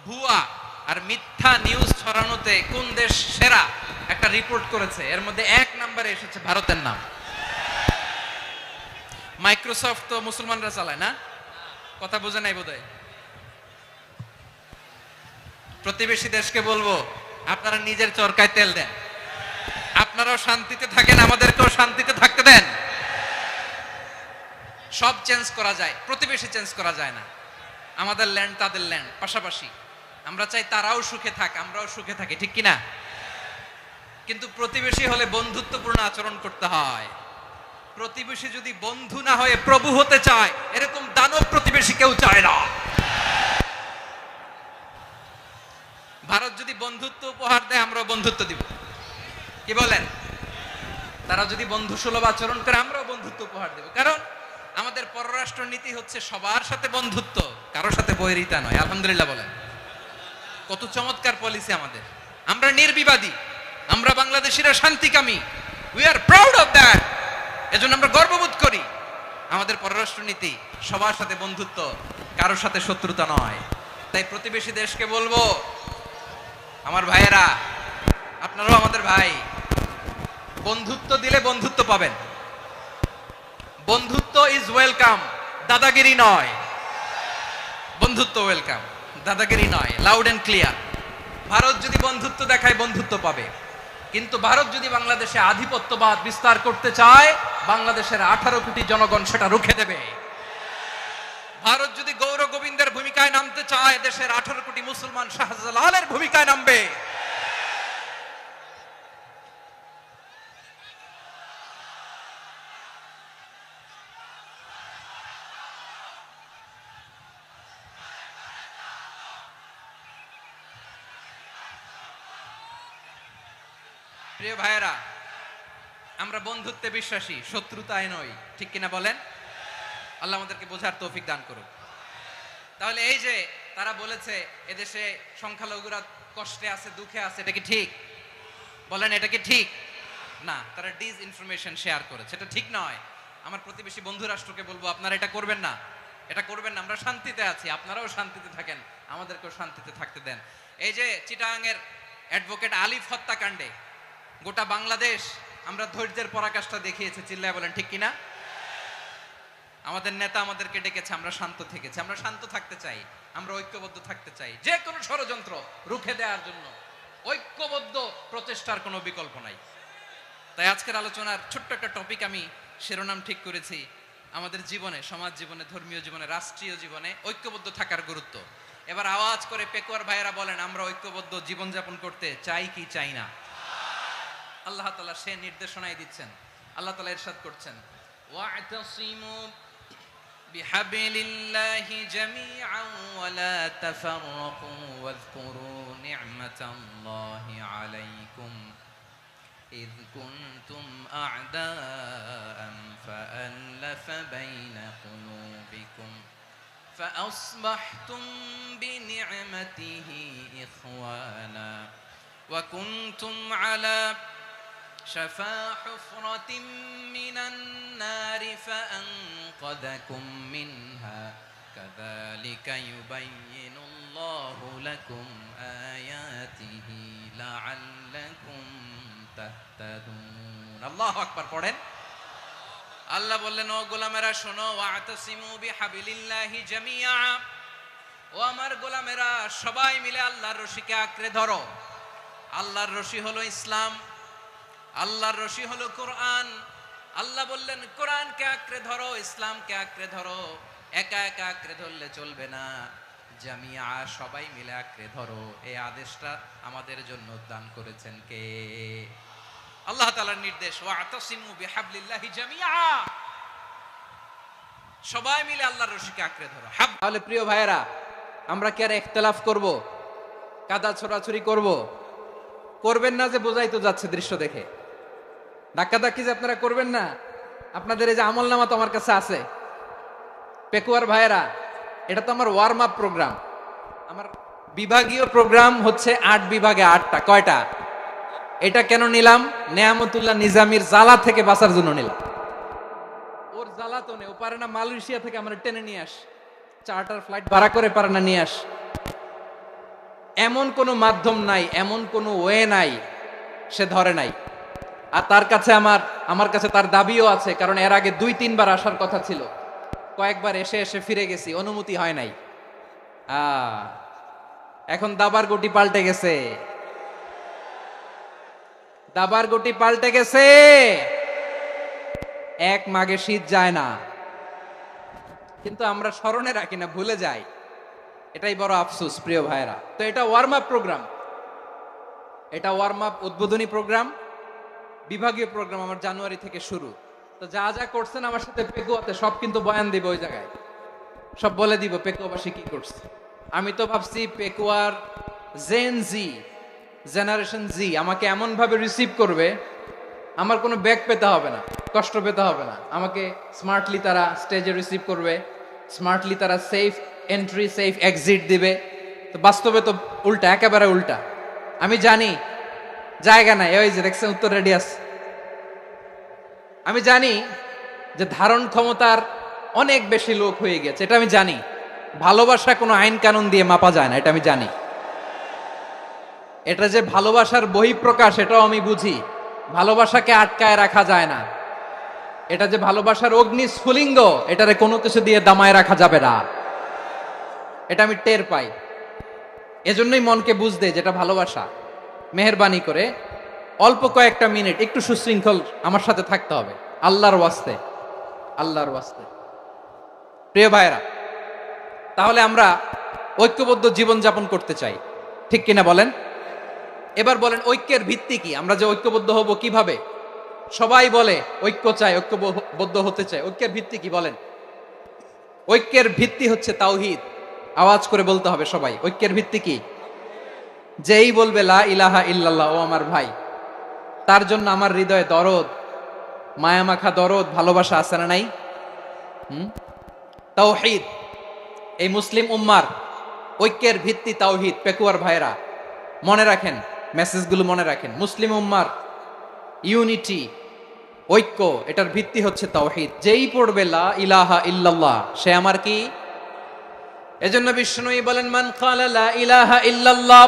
ভুয়া আর মিথ্যা নিউজ ছড়ানোতে কোন দেশ সেরা একটা রিপোর্ট করেছে, এর মধ্যে 1 নম্বরে এসেছে ভারতের নাম। মাইক্রোসফট তো মুসলমানরা চালায় না, কথা বোঝে নাই বোধহয়। প্রতিবেশী দেশকে বলবো, আপনারা নিজের চরকায় তেল দেন, আপনারাও শান্তিতে থাকেন, আমাদেরকেও শান্তিতে থাকতে দেন। সব চেঞ্জ করা যায়, প্রতিবেশী চেঞ্জ করা যায় না। আমাদের ল্যান্ড তাদের ল্যান্ড, পাশাপাশি। আমরা চাই তারাও সুখে থাক, আমরাও সুখে থাকি, ঠিক কিনা? কিন্তু প্রতিবেশী হলে বন্ধুত্বপূর্ণ আচরণ করতে হয়। প্রতিবেশী যদি বন্ধু না হয়ে প্রভু হতে চায়, এরকম দানব প্রতিবেশী কেউ চায় না। ভারত যদি বন্ধুত্ব উপহার দেয়, আমরাও বন্ধুত্ব দিব, কি বলেন? তারা যদি বন্ধু সুলভ আচরণ করে, আমরাও বন্ধুত্ব উপহার দেব। কারণ আমাদের পররাষ্ট্র নীতি হচ্ছে সবার সাথে বন্ধুত্ব, কারোর সাথে বৈরিতা নয়। আলহামদুলিল্লাহ বলেন, কত চমৎকার পলিসি আমাদের। আমরা নির্বিবাদী, আমরা বাংলাদেশিরা শান্তিকামী, we are proud of that. এজন্য আমরা গর্ববোধ করি। আমাদের পররাষ্ট্র নীতি সবার সাথে বন্ধুত্ব, কারোর সাথে শত্রুতা নয়। তাই প্রতিবেশী দেশকে বলবো, আমার ভাইয়েরা, আপনারাও আমাদের ভাই, বন্ধুত্ব দিলে বন্ধুত্ব পাবেন। বন্ধুত্ব ইজ ওয়েলকাম, দাদাগিরি নয়। বন্ধুত্ব ওয়েলকাম, দাদাগিরি নয়, লাউড এন্ড ক্লিয়ার। ভারত যদি বন্ধুত্ব দেখায়, বন্ধুত্ব পাবে। কিন্তু ভারত যদি বাংলাদেশে আধিপত্যবাদ বিস্তার করতে চায়, বাংলাদেশের 18 কোটি জনগণ সেটা রুখে দেবে। ভারত যদি গৌর গোবিন্দের ভূমিকায় নামতে চায়, দেশের 18 কোটি মুসলমান শাহজালালের ভূমিকায় নামবে। প্রিয় ভাইয়েরা, আমরা বন্ধুত্বে বিশ্বাসী, শত্রুতায় নই, ঠিক কিনা বলেন? আল্লাহ আমাদেরকে বোঝার তৌফিক দান করুক। তাহলে এই যে তারা বলেছে এদেশে সংখ্যালঘুরা কষ্টে আছে, দুঃখে আছে, এটা কি ঠিক? বলেন, এটা কি ঠিক? না, তারা ডিস ইনফরমেশন শেয়ার করেছে, এটা ঠিক নয়। আমার প্রতিবেশী বন্ধু রাষ্ট্রকে বলবো, আপনারা এটা করবেন না, এটা করবেন না। আমরা শান্তিতে আছি, আপনারাও শান্তিতে থাকেন, আমাদেরকেও শান্তিতে থাকতে দেন। এই যে চিটাগাংয়ের অ্যাডভোকেট আলিফ হত্যাকাণ্ডে গোটা বাংলাদেশ আমরা ধৈর্যের পরাকাষ্ঠা দেখিয়েছে, চিল্লায় বলেন, ঠিক কিনা? আমাদের নেতা আমাদেরকে ডেকেছে, আমরা শান্ত থেকেছি। আমরা শান্ত থাকতে চাই, আমরা ঐক্যবদ্ধ থাকতে চাই। যে কোনো ষড়যন্ত্র রুখে দেওয়ার জন্য ঐক্যবদ্ধ প্রচেষ্টার কোনো বিকল্প নাই। তাই আজকের আলোচনার ছোট্ট একটা টপিক আমি শিরোনাম ঠিক করেছি, আমাদের জীবনে, সমাজ জীবনে, ধর্মীয় জীবনে, রাষ্ট্রীয় জীবনে ঐক্যবদ্ধ থাকার গুরুত্ব। এবার আওয়াজ করে পেকুয়ার ভাইয়েরা বলেন, আমরা ঐক্যবদ্ধ জীবনযাপন করতে চাই কি চাই না? আল্লাহ তাআলা সে নির্দেশনাই দিচ্ছেন। আল্লাহ তাআলা ইরশাদ করছেন, ওয়া'তাসিমু বিহাবলিল্লাহি জামিআন ওয়া লা তাফাররাকু ওয়াযকুরু নি'মাতাল্লাহি আলাইকুম ইয কুনতুম আ'দাআন ফাআল্লাফা বাইনা কুলুবিকুম فأصبحتم بنعمته إخوانا وكنتم على شفا حفرة من النار فأنقذكم منها كذلك يبين الله لكم آياته لعلكم تهتدون الله أكبر পড়েন। আল্লাহ বললেন, ও গোলামেরা শোনো, ওয়া'তাসিমু বিহাবলিল্লাহি জামিআ, ও আমার গোলামেরা সবাই মিলে আল্লাহর রশিকে আঁকড়ে ধরো। আল্লাহর রশি হলো ইসলাম, আল্লাহর রশি হলো কোরআন। আল্লাহ বললেন, কোরআনকে আঁকড়ে ধরো, ইসলামকে আঁকড়ে ধরো। একা একা আঁকড়ে ধরলে চলবে না, জামিআ, সবাই মিলে আঁকড়ে ধরো। এই আদেশটা আমাদের জন্য দান করেছেন কে? আল্লাহ তাআলার নির্দেশ, ওয়া'তাসিমু বিহাবলিল্লাহি জামিআ, সবাই মিলে আল্লাহর রশিকে আঁকড়ে ধরো। তাহলে প্রিয় ভাইয়েরা, আমরা কি আর ইখতিলাফ করব, কাদা ছোড়াছুরি করব? করবেন না যে বোঝাই তো যাচ্ছে দৃশ্য দেখে। ধাক্কাধাক্কি যে আপনারা করবেন না, আপনাদের এই যে আমলনামা তো আমার কাছে আছে। পেকুয়ার ভাইয়েরা, এটা তো আমার ওয়ার্ম আপ প্রোগ্রাম। আমার বিভাগীয় প্রোগ্রাম হচ্ছে 8 বিভাগে 8টা। কয়টা? এটা কেন নিলাম? নেয়ামতুল্লাহ নিজামীর জ্বালা থেকে বাঁচার জন্য নিলাম। ওর জ্বালা তো নেই, ও পারে না মালয়েশিয়া থেকে আমরা টেনে নিয়ে আস, চার্টার ফ্লাইট ভাড়া করে পারে না নিয়ে আস। এমন কোনো মাধ্যম নাই, এমন কোনো ওয়ে নাই সে ধরে নাই। আর তার কাছে আমার কাছে তার দাবিও আছে, কারণ এর আগে 2-3 বার আসার কথা ছিল, কয়েকবার এসে এসে ফিরে গেছি, অনুমতি হয় নাই। এখন দাবার গুটি পাল্টে গেছে, দাবার গুটি পাল্টে গেছে। এক মাঘে শীত যায় না, কিন্তু আমরা স্মরণে রাখি না, ভুলে যাই। এটাই বড় আফসোস প্রিয় ভাইরা। তো এটা ওয়ার্ম আপ প্রোগ্রাম, এটা ওয়ার্ম আপ উদ্বোধনী প্রোগ্রাম, বিভাগীয় প্রোগ্রাম আমার জানুয়ারি থেকে শুরু। তো যা যা করছেন আমার সাথে পেকুয়াতে সব কিন্তু বয়ান দিব, ওই জায়গায় সব বলে দিব পেকুয়াবাসী কি করছে। আমি তো ভাবছি পেকুয়ার জেনারেশন জি আমাকে এমন ভাবে রিসিভ করবে, আমার কোনো ব্যাক পেতে হবে না, কষ্ট পেতে হবে না। আমাকে স্মার্টলি তারা স্টেজে রিসিভ করবে, স্মার্টলি তারা সেফ এন্ট্রি সেফ এক্সিট দিবে। তো বাস্তবে তো উল্টা, একেবারে উল্টা। আমি জানি জায়গা নাই, ওই যে দেখছেন উত্তর রেডি আছে। আমি জানি যে ধারণ ক্ষমতার অনেক বেশি লোক হয়ে গেছে, এটা আমি জানি। ভালোবাসা কোনো আইন কানুন দিয়ে মাপা যায় না, এটা আমি জানি। এটা যে ভালোবাসার বহিঃপ্রকাশ এটাও আমি বুঝি। ভালোবাসাকে আটকায় রাখা যায় না। এটা যে ভালোবাসার অগ্নি স্ফুলিঙ্গ, এটারে কোনো কিছু দিয়ে দামায় রাখা যাবে না, এটা আমি টের পাই। এজন্যই মনকে বুঝতে যেটা ভালোবাসা। মেহেরবানি করে অল্প কয়েকটা মিনিট একটু সুশৃঙ্খল আমার সাথে থাকতে হবে, আল্লাহর ওয়াস্তে, আল্লাহর ওয়াস্তে। প্রিয় ভাইরা, তাহলে আমরা ঐক্যবদ্ধ জীবন যাপন করতে চাই, ঠিক কিনা বলেন? এবার বলেন ঐক্যের ভিত্তি কি? আমরা যে ঐক্যবদ্ধ হব কিভাবে? সবাই বলে ঐক্য চাই, ঐক্যবদ্ধ হতে চাই। ঐক্যের ভিত্তি কি বলেন? ঐক্যের ভিত্তি হচ্ছে তাওহীদ। আওয়াজ করে বলতে হবে সবাই, ঐক্যের ভিত্তি কি? যেই বলবে লা ইলাহা ইল্লাল্লাহ, ও আমার ভাই, তার জন্য আমার হৃদয়ে দরদ, মায়ামাখা দরদ, ভালোবাসা আছে না নাই? তাওহীদ। এই মুসলিম উম্মার ঐক্যের ভিত্তি তাওহীদ। পেকুয়ার ভাইরা মনে রাখেন, মেসেজগুলো মনে রাখেন। মুসলিম উম্মার ইউনিটি, ঐক্য, এটার ভিত্তি হচ্ছে তাওহীদ। যেই পড়বে লা ইলাহা ইল্লাল্লাহ সে আমার কি? এজন্য বিষ্ণুই বলেন মান ক্বালা লা ইলাহা ইল্লাল্লাহ,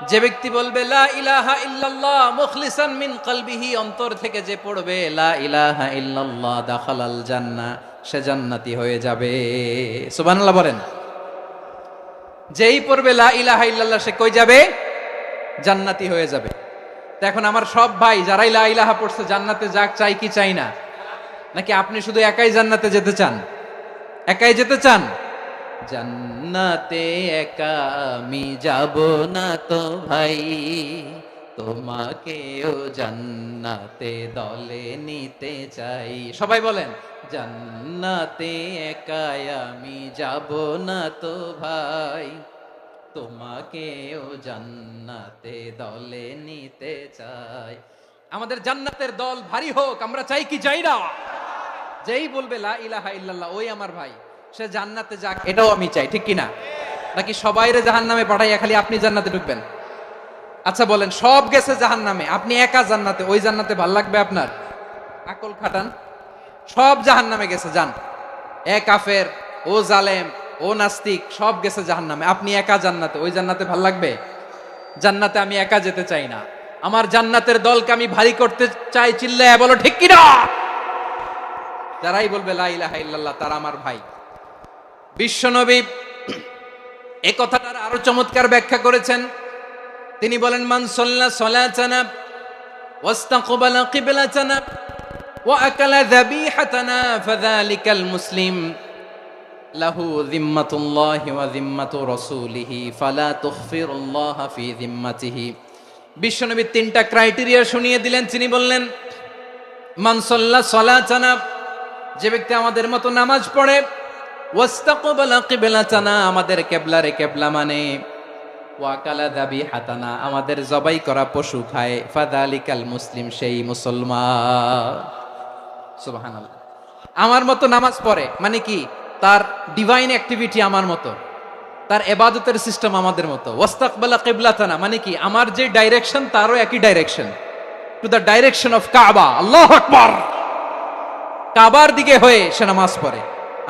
যে ব্যক্তি বলবে লা ইলাহা ইল্লাল্লাহ মুখলিসান মিন কলবিহি, অন্তর থেকে যে পড়বে লা ইলাহা ইল্লাল্লাহ, দাখালাল জান্নাহ, সে জান্নাতি হয়ে যাবে। সুবহানাল্লাহ বলেন। যেই পড়বে লা ইলাহা ইল্লাল্লাহ সে কই যাবে? জান্নাতি হয়ে যাবে। তো এখন আমার সব ভাই যারাই লা ইলাহা পড়ছে জান্নাতে যাক, চাই কি চাই না? নাকি আপনি শুধু একাই জান্নাতে যেতে চান? একাই যেতে চান? জান্নাতে একা আমি যাব না তো ভাই, তোমাকেও জান্নাতে দলে নিতে চাই। সবাই বলেন জান্নাতে একা আমি যাব না তো ভাই, তোমাকেও জান্নাতে দলে নিতে চাই। আমাদের জান্নাতের দল ভারী হোক, আমরা চাই কি চাই না? যেই বলবে লা ইলাহা ইল্লাল্লাহ ওই আমার ভাই, সে জান্নাতে যাক, এটাও আমি চাই, ঠিক কিনা? নাকি সবাইরে জাহান্নামে পাঠাইয়া খালি আপনি জান্নাতে ঢুকবেন? আচ্ছা বলেন, সব গেছে জাহান্নামে, আপনি একা জান্নাতে, ওই জান্নাতে ভাল লাগবে আপনার? আকল খাটান। সব জাহান্নামে গেছে, যান। এ কাফের, ও জালেম, ও নাস্তিক, সব গেছে জাহান্নামে, আপনি একা জান্নাতে, ওই জান্নাতে ভাল লাগবে? জান্নাতে আমি একা যেতে চাই না, আমার জান্নাতের দলকে আমি ভারী করতে চাই। চিল্লায়া বলো ঠিক কিনা? যারাই বলবে লা ইলাহা ইল্লাল্লাহ তারা আমার ভাই। বিশ্বনবী এই কথাটার আরো চমৎকার ব্যাখ্যা করেছেন। তিনি বলেন মান সাল্লা সালাতানা ওয়াস্তাকবালা কিবলাতানা ওয়া আকালা যাবিহাতানা ফাযালিকাল মুসলিম লাহু যিম্মাতুল্লাহি ওয়া যিম্মাতু রাসূলিহি ফালা তুখফিরুল্লাহা ফি যিম্মাতিহি। বিশ্বনবী তিনটা ক্রাইটেরিয়া শুনিয়ে দিলেন। তিনি বললেন মান সাল্লা সালাতানা, যে ব্যক্তি আমাদের মতো নামাজ পড়ে, ওয়াস্তাকবালা কিবলাতানা, আমাদের কিবলারে কিবলা মানে, ওয়া কালা যাবিহাতানা, আমাদের জবাই করা পশু খায়, ফাযালিকাল মুসলিম, সেই মুসলমান। সুবহানাল্লাহ। আমার মতো নামাজ পড়ে মানে কি? তার ডিভাইন অ্যাক্টিভিটি আমার মতো, তার ইবাদতের সিস্টেম আমাদের মতো। ওয়াস্তাকবালা কিবলাতানা মানে কি? আমার যে ডাইরেকশন তারও একই direction, to the direction of কাবা। আল্লাহু আকবার। কাবার দিকে হয়ে সে নামাজ পড়ে।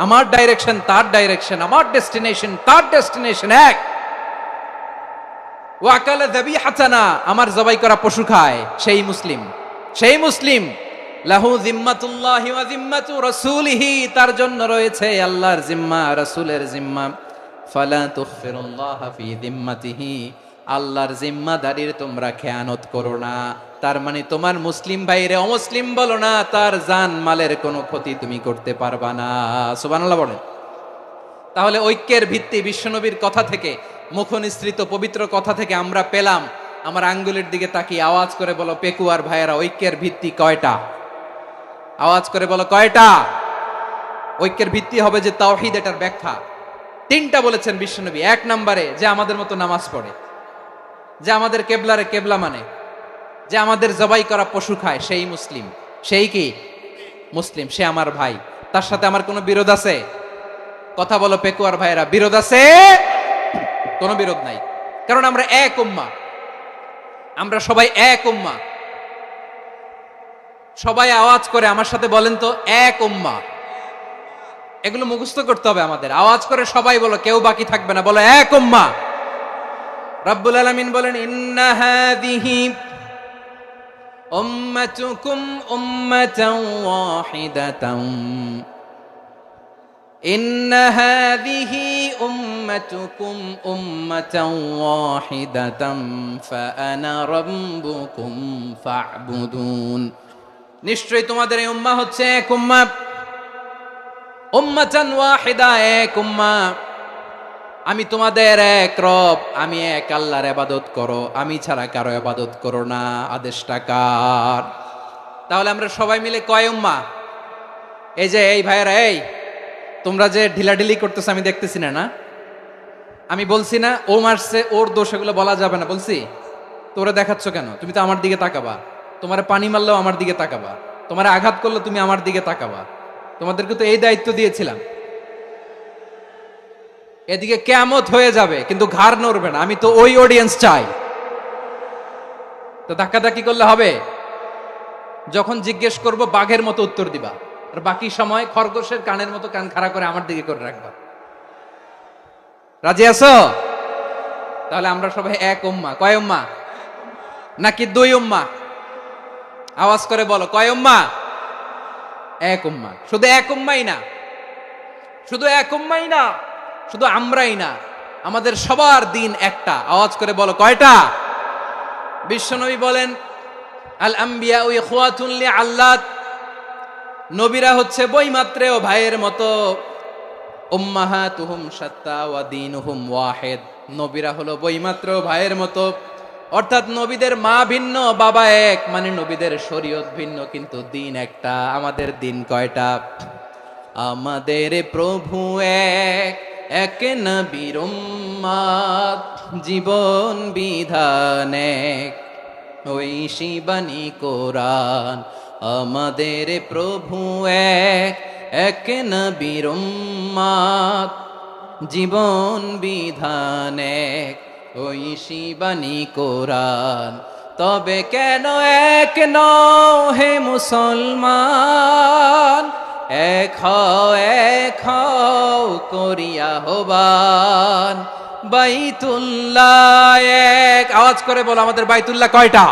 আমার ডাইরেকশন তার ডাইরেকশন, আমার ডেস্টিনেশন তার ডেস্টিনেশন এক। ওয়াকালা যাবিহাতানা, আমার জবাই করা পশু খায়, সেই মুসলিম। সেই মুসলিম লাহু জিম্মাতুল্লাহি ওয়া জিম্মাতু রাসূলিহি, তার জন্য রয়েছে আল্লাহর জিম্মা, রাসূলের জিম্মা। ফালা তুখফিরুল্লাহা ফি জিম্মাতিহি, আল্লাহর জিম্মাদারির তোমরা খেয়ানত করো না। তার মানে তোমার মুসলিম ভাইরে অমুসলিম বলো না, তার জান মালের কোনো ক্ষতি তুমি করতে পারবা না। সুবহানাল্লাহ বলেন। তাহলে ঐক্যের ভিত্তি বিশ্বনবীর কথা থেকে, মুখনিসৃত পবিত্র কথা থেকে আমরা পেলাম। আমার আঙ্গুলের দিকে তাকিয়ে আওয়াজ করে বলো পেকুয়ার ভাইয়েরা, ঐক্যের ভিত্তি কয়টা? আওয়াজ করে বলো কয়টা? ঐক্যের ভিত্তি হবে যে তাওহীদ, এটার ব্যাখ্যা তিনটা বলেছেন বিশ্বনবী। এক নম্বরে যে আমাদের মতো নামাজ পড়ে, যে আমাদের কেবলারে কেবলা মানে, যে আমাদের জবাই করা পশু খায়, সেই মুসলিম। সেই কি মুসলিম? সে আমার ভাই, তার সাথে আমার কোনো বিরোধ আছে? কথা বলো পেকুয়ার ভাইরা, বিরোধ আছে? কোনো বিরোধ নাই, কারণ আমরা এক উম্মাহ, আমরা সবাই এক উম্মাহ। সবাই আওয়াজ করে আমার সাথে বলেন তো, এক উম্মাহ। এগুলো মুখস্থ করতে হবে আমাদের। আওয়াজ করে সবাই বলো, কেউ বাকি থাকবে না, বলো এক উম্মাহ। রব্বুল আলামিন বলেন, ইন্না হাযিহি উম্মাতুকুম উম্মাতান ওয়াহিদাতান, ইন্না হাযিহি উম্মাতুকুম উম্মাতান ওয়াহিদাতান ফাআনা রাব্বুকুম ফা'বুদুন। নিশ্চয়ই তোমাদের এই উম্মাহ হচ্ছে এক উম্মাহ, উম্মাতান ওয়াহিদা, এক উম্মাহ। আমি তোমাদের এক রব, আমি এক আল্লাহর ইবাদত করো, আমি ছাড়া কারো ইবাদত করো না। আদেশটা কার? তাহলে আমরা সবাই মিলে কয় উম্মাহ? এই যে এই ভাইয়েরা, এই তোমরা যে ঢিলাঢিলি করতেছ আমি দেখতেছি না, না আমি বলছি না ও মারছে, ওর দোষ, এগুলো বলা যাবে না বলছি? তোরা দেখাচ্ছ কেন? তুমি তো আমার দিকে তাকাবা। তোমার পানি মারলেও আমার দিকে তাকাবা, তোমার আঘাত করলে তুমি আমার দিকে তাকাবা। তোমাদেরকে তো এই দায়িত্ব দিয়েছিলাম। এদিকে কিয়ামত হয়ে যাবে কিন্তু ঘাড় নড়বে না, আমি তো ওই অডিয়েন্স চাই। তো ধাক্কাধাক্কি করলে হবে? যখন জিজ্ঞেস করব বাঘের মতো উত্তর দিবা, আর বাকি সময় খরগোশের কানের মতো কান খাড়া করে আমার দিকে করে রাখবা। রাজি আছো? তাহলে আমরা সবাই এক উম্মাহ। কয় উম্মাহ? নাকি দুই উম্মাহ? আওয়াজ করে বলো, কয় উম্মাহ? এক উম্মাহ। শুধু এক উম্মাহই না, শুধু এক উম্মাহই না, শুধু আমরাই না, আমাদের সবার দিন একটা। আওয়াজ করে বলো কয়টা? বিশ্বনবী বলেন, আল আম্বিয়া ইখওয়াতুন লিআল্লাত, নবীরা হচ্ছে বৈমাত্রেয় ভাইয়ের মতো। উম্মাহাতুহুম শাত্তা ওয়া দীনুহুম ওয়াহিদ, নবীরা হলো বৈমাত্রেয় ভাইয়ের মতো। অর্থাৎ নবীদের মা ভিন্ন, বাবা এক, মানে নবীদের শরীয়ত ভিন্ন, কিন্তু দিন একটা। আমাদের দিন কয়টা? আমাদের প্রভু এক, এক নবীর উম্মাত, জীবন বিধান এক, ওই শিবানী কোরআন। আমাদের প্রভু এক, এক নবীর উম্মাত, জীবন বিধান এক, ওই শিবানী কোরআন। তবে কেন এক নও হে মুসলমান, এক হও করিয়া হবান। বাইতুল্লাহ এক, আওয়াজ করে বলো আমাদের বাইতুল্লাহ কয়টা?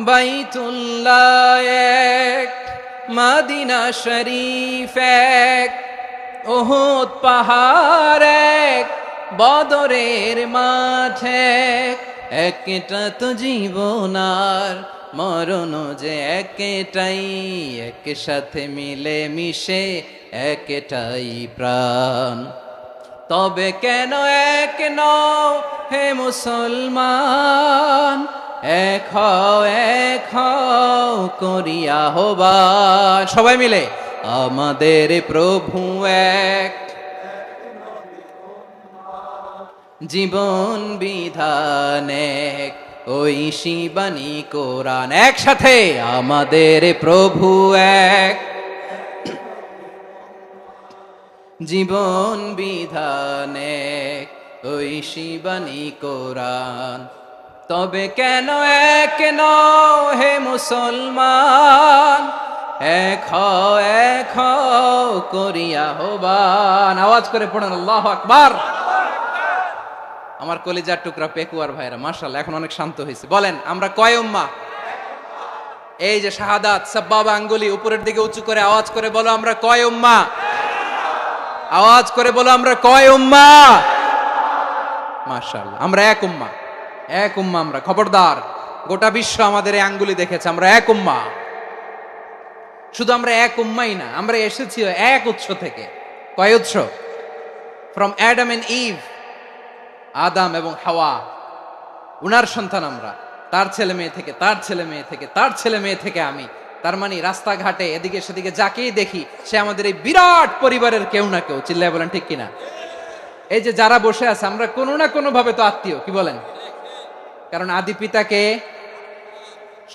বাইতুল্লাহ এক, মদিনা শরীফ এক, উহুদ পাহাড় এক, বদরের মাঠ এক। একটা তো জীবন আর মরণ যে একটাই, একসাথে মিলে মিশে একটাই প্রাণ। তবে কেন এক নও হে মুসলমান, এক হও করিয়া হবান। সবাই মিলে, আমাদের প্রভু এক, জীবন বিধান এক, ওই শিবানী কোরআন। একসাথে, আমাদের প্রভু এক, জীবন বিধান এক, ওই শিবানী কোরআন। তবে কেন এক নও হে মুসলমান, এক হও করিয়া হবান। আওয়াজ করে পড়েন আল্লাহু আকবার। আমার কলিজার টুকরা পেকুয়ার ভাইরা মাশাআল্লাহ এখন অনেক শান্ত হয়েছে। বলেন আমরা কয় উম্মাহ? এই যে শাহাদাত সাব্বাবা আঙ্গুলি উপরের দিকে উঁচু করে আওয়াজ করে বলো আমরা কয় উম্মাহ? আওয়াজ করে বলো আমরা কয় উম্মাহ? মাশাআল্লাহ আমরা এক উম্মাহ, এক উম্মাহ আমরা। খবরদার, গোটা বিশ্ব আমাদের এই আঙ্গুলি দেখেছে, আমরা এক উম্মাহ। শুধু আমরা এক উম্মাই না, আমরা এসেছি এক উৎস থেকে। কয় উৎস? ফ্রম অ্যাডাম এন্ড ইভ, আদম এবং হাওয়া, উনার সন্তান আমরা। তার ছেলে মেয়ে থেকে, তার ছেলে মেয়ে থেকে, তার ছেলে মেয়ে থেকে আমি। তার মানে রাস্তাঘাটে এদিকে সেদিকে যাকেই দেখি সে আমাদের এই বিরাট পরিবারের কেউ না কেউ। চিল্লায় বলেন ঠিক কিনা? এই যে যারা বসে আছে আমরা কোনো না কোনো ভাবে তো আত্মীয়, কি বলেন? কারণ আদি পিতাকে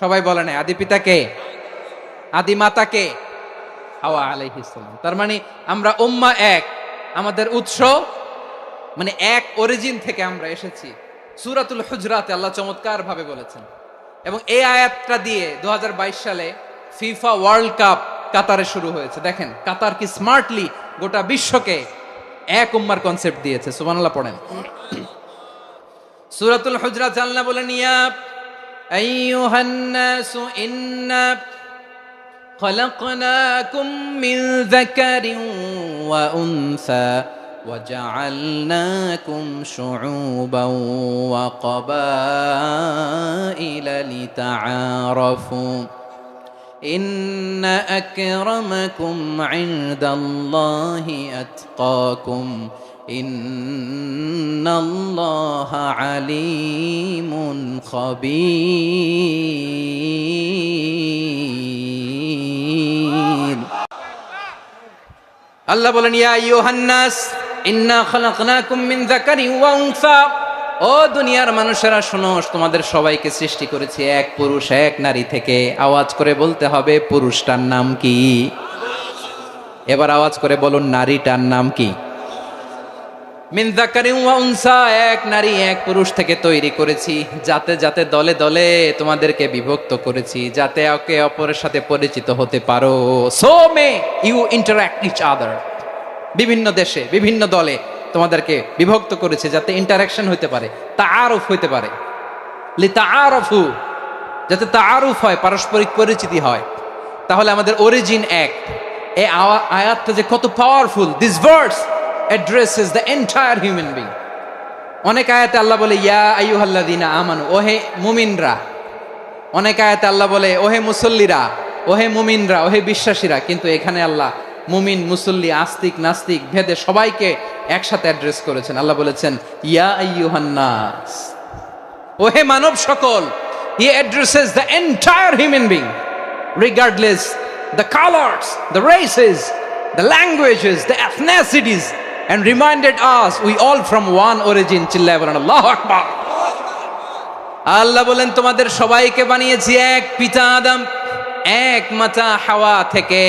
সবাই বলে না, আদি পিতাকে, আদি মাতাকে হাওয়া আলাইহিস সালাম। তার মানে আমরা উম্মাহ এক, আমাদের উৎস মানে এক অরিজিন থেকে আমরা এসেছি। সূরাতুল হুজরাতে আল্লাহ চমৎকার ভাবে বলেছেন, এবং এই আয়াতটা দিয়ে 2022 সালে ফিফা ওয়ার্ল্ড কাপ কাতারে শুরু হয়েছে। দেখেন কাতার কি স্মার্টলি গোটা বিশ্বকে এক উম্মার কনসেপ্ট দিয়েছে। সুবহানাল্লাহ পড়েন। সূরাতুল হুজরাত আল্লাহ বলেন, ইয়া আইয়ুহান নাসু ইন্না খলাকনাকুম মিন যাকারিন ওয়া উনসা وجعلناكم شعوبا وقبائل لتعارفوا إن أكرمكم عند الله أتقاكم إن الله عليم خبير। আল্লাহ বলেন, ইয়া আইয়ুহান নাস ইন্না খলাকনাকুম মিন যাকারিন ওয়া উনসা, ও দুনিয়ার মানুষেরা শোনো, তোমাদের সবাইকে সৃষ্টি করেছি এক পুরুষ এক নারী থেকে। আওয়াজ করে বলতে হবে পুরুষটার নাম কি? এবার আওয়াজ করে বলুন নারীটার নাম কি? মিন যাকারিন ওয়া উনসা, এক নারী এক পুরুষ থেকে তৈরি করেছি। যাতে যাতে দলে দলে তোমাদেরকে বিভক্ত করেছি, যাতে একে অপরের সাথে পরিচিত হতে পারো। So may you interact each other. বিভিন্ন দেশে বিভিন্ন দলে তোমাদেরকে বিভক্ত করেছে যাতে ইন্টারাকশন হইতে পারে, তাআরুফ হইতে পারে। লিতাআরাফু, যাতে তাআরুফ হয়, পারস্পরিক পরিচিতি হয়। তাহলে আমাদের অরিজিন এক। এই আয়াতটা যে কত powerful. This verse addresses the entire human being. অনেক আয়াতে আল্লাহ বলে ইয়া আইয়ুহাল্লাযীনা আমানু, ওহে মুমিনরা। অনেক আয়াতে আল্লাহ বলে ওহে মুসল্লিরা, ওহে মুমিনরা, ওহে বিশ্বাসীরা। কিন্তু এখানে আল্লাহ মুমিন মুসল্লি আস্তিক নাস্তিক ভেদে সবাইকে একসাথে অ্যাড্রেস করেছেন। আল্লাহ বলেছেন ইয়া আইয়ুহান নাস, ওহে মানব সকল। হি addresses the entire human being regardless the colours, the races, the languages, the এথনিসিটিস, and reminded us we all from one origin। চিল্লায় বলেন আল্লাহু আকবার। আল্লাহ বলেন তোমাদের সবাইকে বানিয়েছি এক পিতা আদম, এক মাতা হাওয়া থেকে।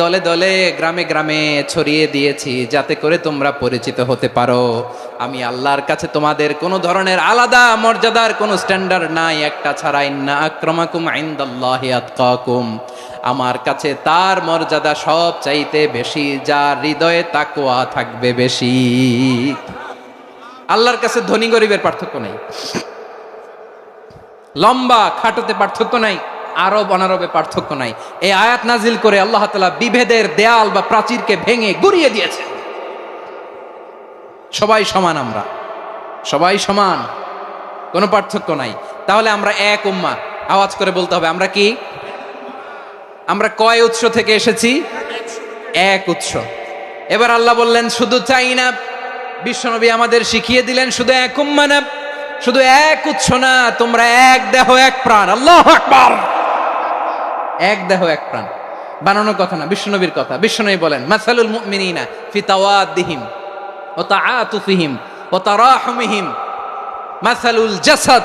দলে দলে গ্রামে গ্রামে ছড়িয়ে দিয়েছি যাতে করে তোমরা পরিচিত হতে পারো। আমি আল্লাহর কাছে তোমাদের কোনো ধরনের আলাদা মর্যাদার কোনো স্ট্যান্ডার্ড নাই একটা ছাড়া। ইন্না আক্রামাকুম ইনদাল্লাহি আতকাকুম, আমার কাছে তার মর্যাদা সব চাইতে বেশি যার হৃদয়ে তাকওয়া থাকবে বেশি। আল্লাহর কাছে ধনী গরিবের পার্থক্য নাই, লম্বা খাটোতে পার্থক্য নাই, আরব অনারবে পার্থক্য নাই। এই আয়াত নাজিল করে আল্লাহ তাআলা বিভেদের দেয়াল বা প্রাচীরকে ভেঙে গুড়িয়ে দিয়েছে। সবাই সমান, আমরা সবাই সমান, কোনো পার্থক্য নাই। তাহলে আমরা এক উম্মাহ। আওয়াজ করে বলতে হবে আমরা কি? আমরা কয় উৎস থেকে এসেছি? এক উৎস। এবার আল্লাহ বললেন শুধু চাই না, বিশ্বনবী আমাদের শিখিয়ে দিলেন শুধু এক উম্মাহ না, শুধু এক উৎস না, তোমরা এক দেহ এক প্রাণ। আল্লাহু আকবার। এক দেহ এক প্রাণ বানানোর কথা না, বিশ্বনবীর কথা। বিশ্বনবী বলেন মাসালুল মুমিনিনা ফি তাওয়াদ্দিহিম ওয়া তাআতুফিহিম ওয়া তারাহুমিহিম মাসালুল জাসাদ।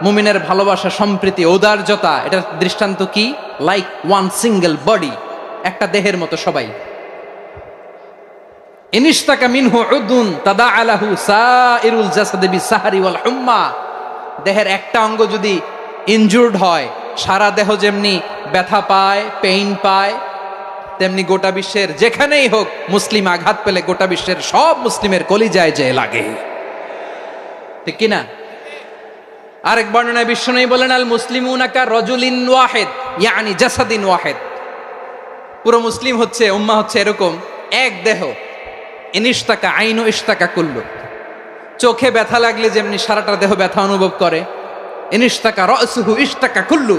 মুমিনের ভালোবাসা, সম্প্রীতি, ঔদার্যতা, এটার দৃষ্টান্ত কি? লাইক ওয়ান সিঙ্গেল বডি, একটা দেহের মতো সবাই। ইনিশতাকা মিনহু উদুন তাদাআ লাহু সাইরুল জাসাদি বিসাহরি ওয়াল হুম্মা। দেহের একটা অঙ্গ যদি ইনজুর্ড হয়, সারা দেহ যেমনি ব্যথা পায়, পেইন পায়, তেমনি গোটা বিশ্বের যেখানেই হোক মুসলিম আঘাত পেলে গোটা বিশ্বের সব মুসলিমের কলিজায় যে লাগে। ঠিক কিনা? আরেক বর্ণনায় বিশ্বনবী বলেন, আল মুসলিমুনা কা রাজুলিন ওয়াহিদ ইয়ানি জাসাদিন ওয়াহিদ। পুরো মুসলিম হচ্ছে, উম্মাহ হচ্ছে এরকম এক দেহ। ইনিশতাকা আইনু ইশতাকা কুল্লু। চোখে ব্যথা লাগলে যেমনি সারাটা দেহ ব্যথা অনুভব করে, ইনিশতাকা রাসুহু ইশতাকা কুল্লু।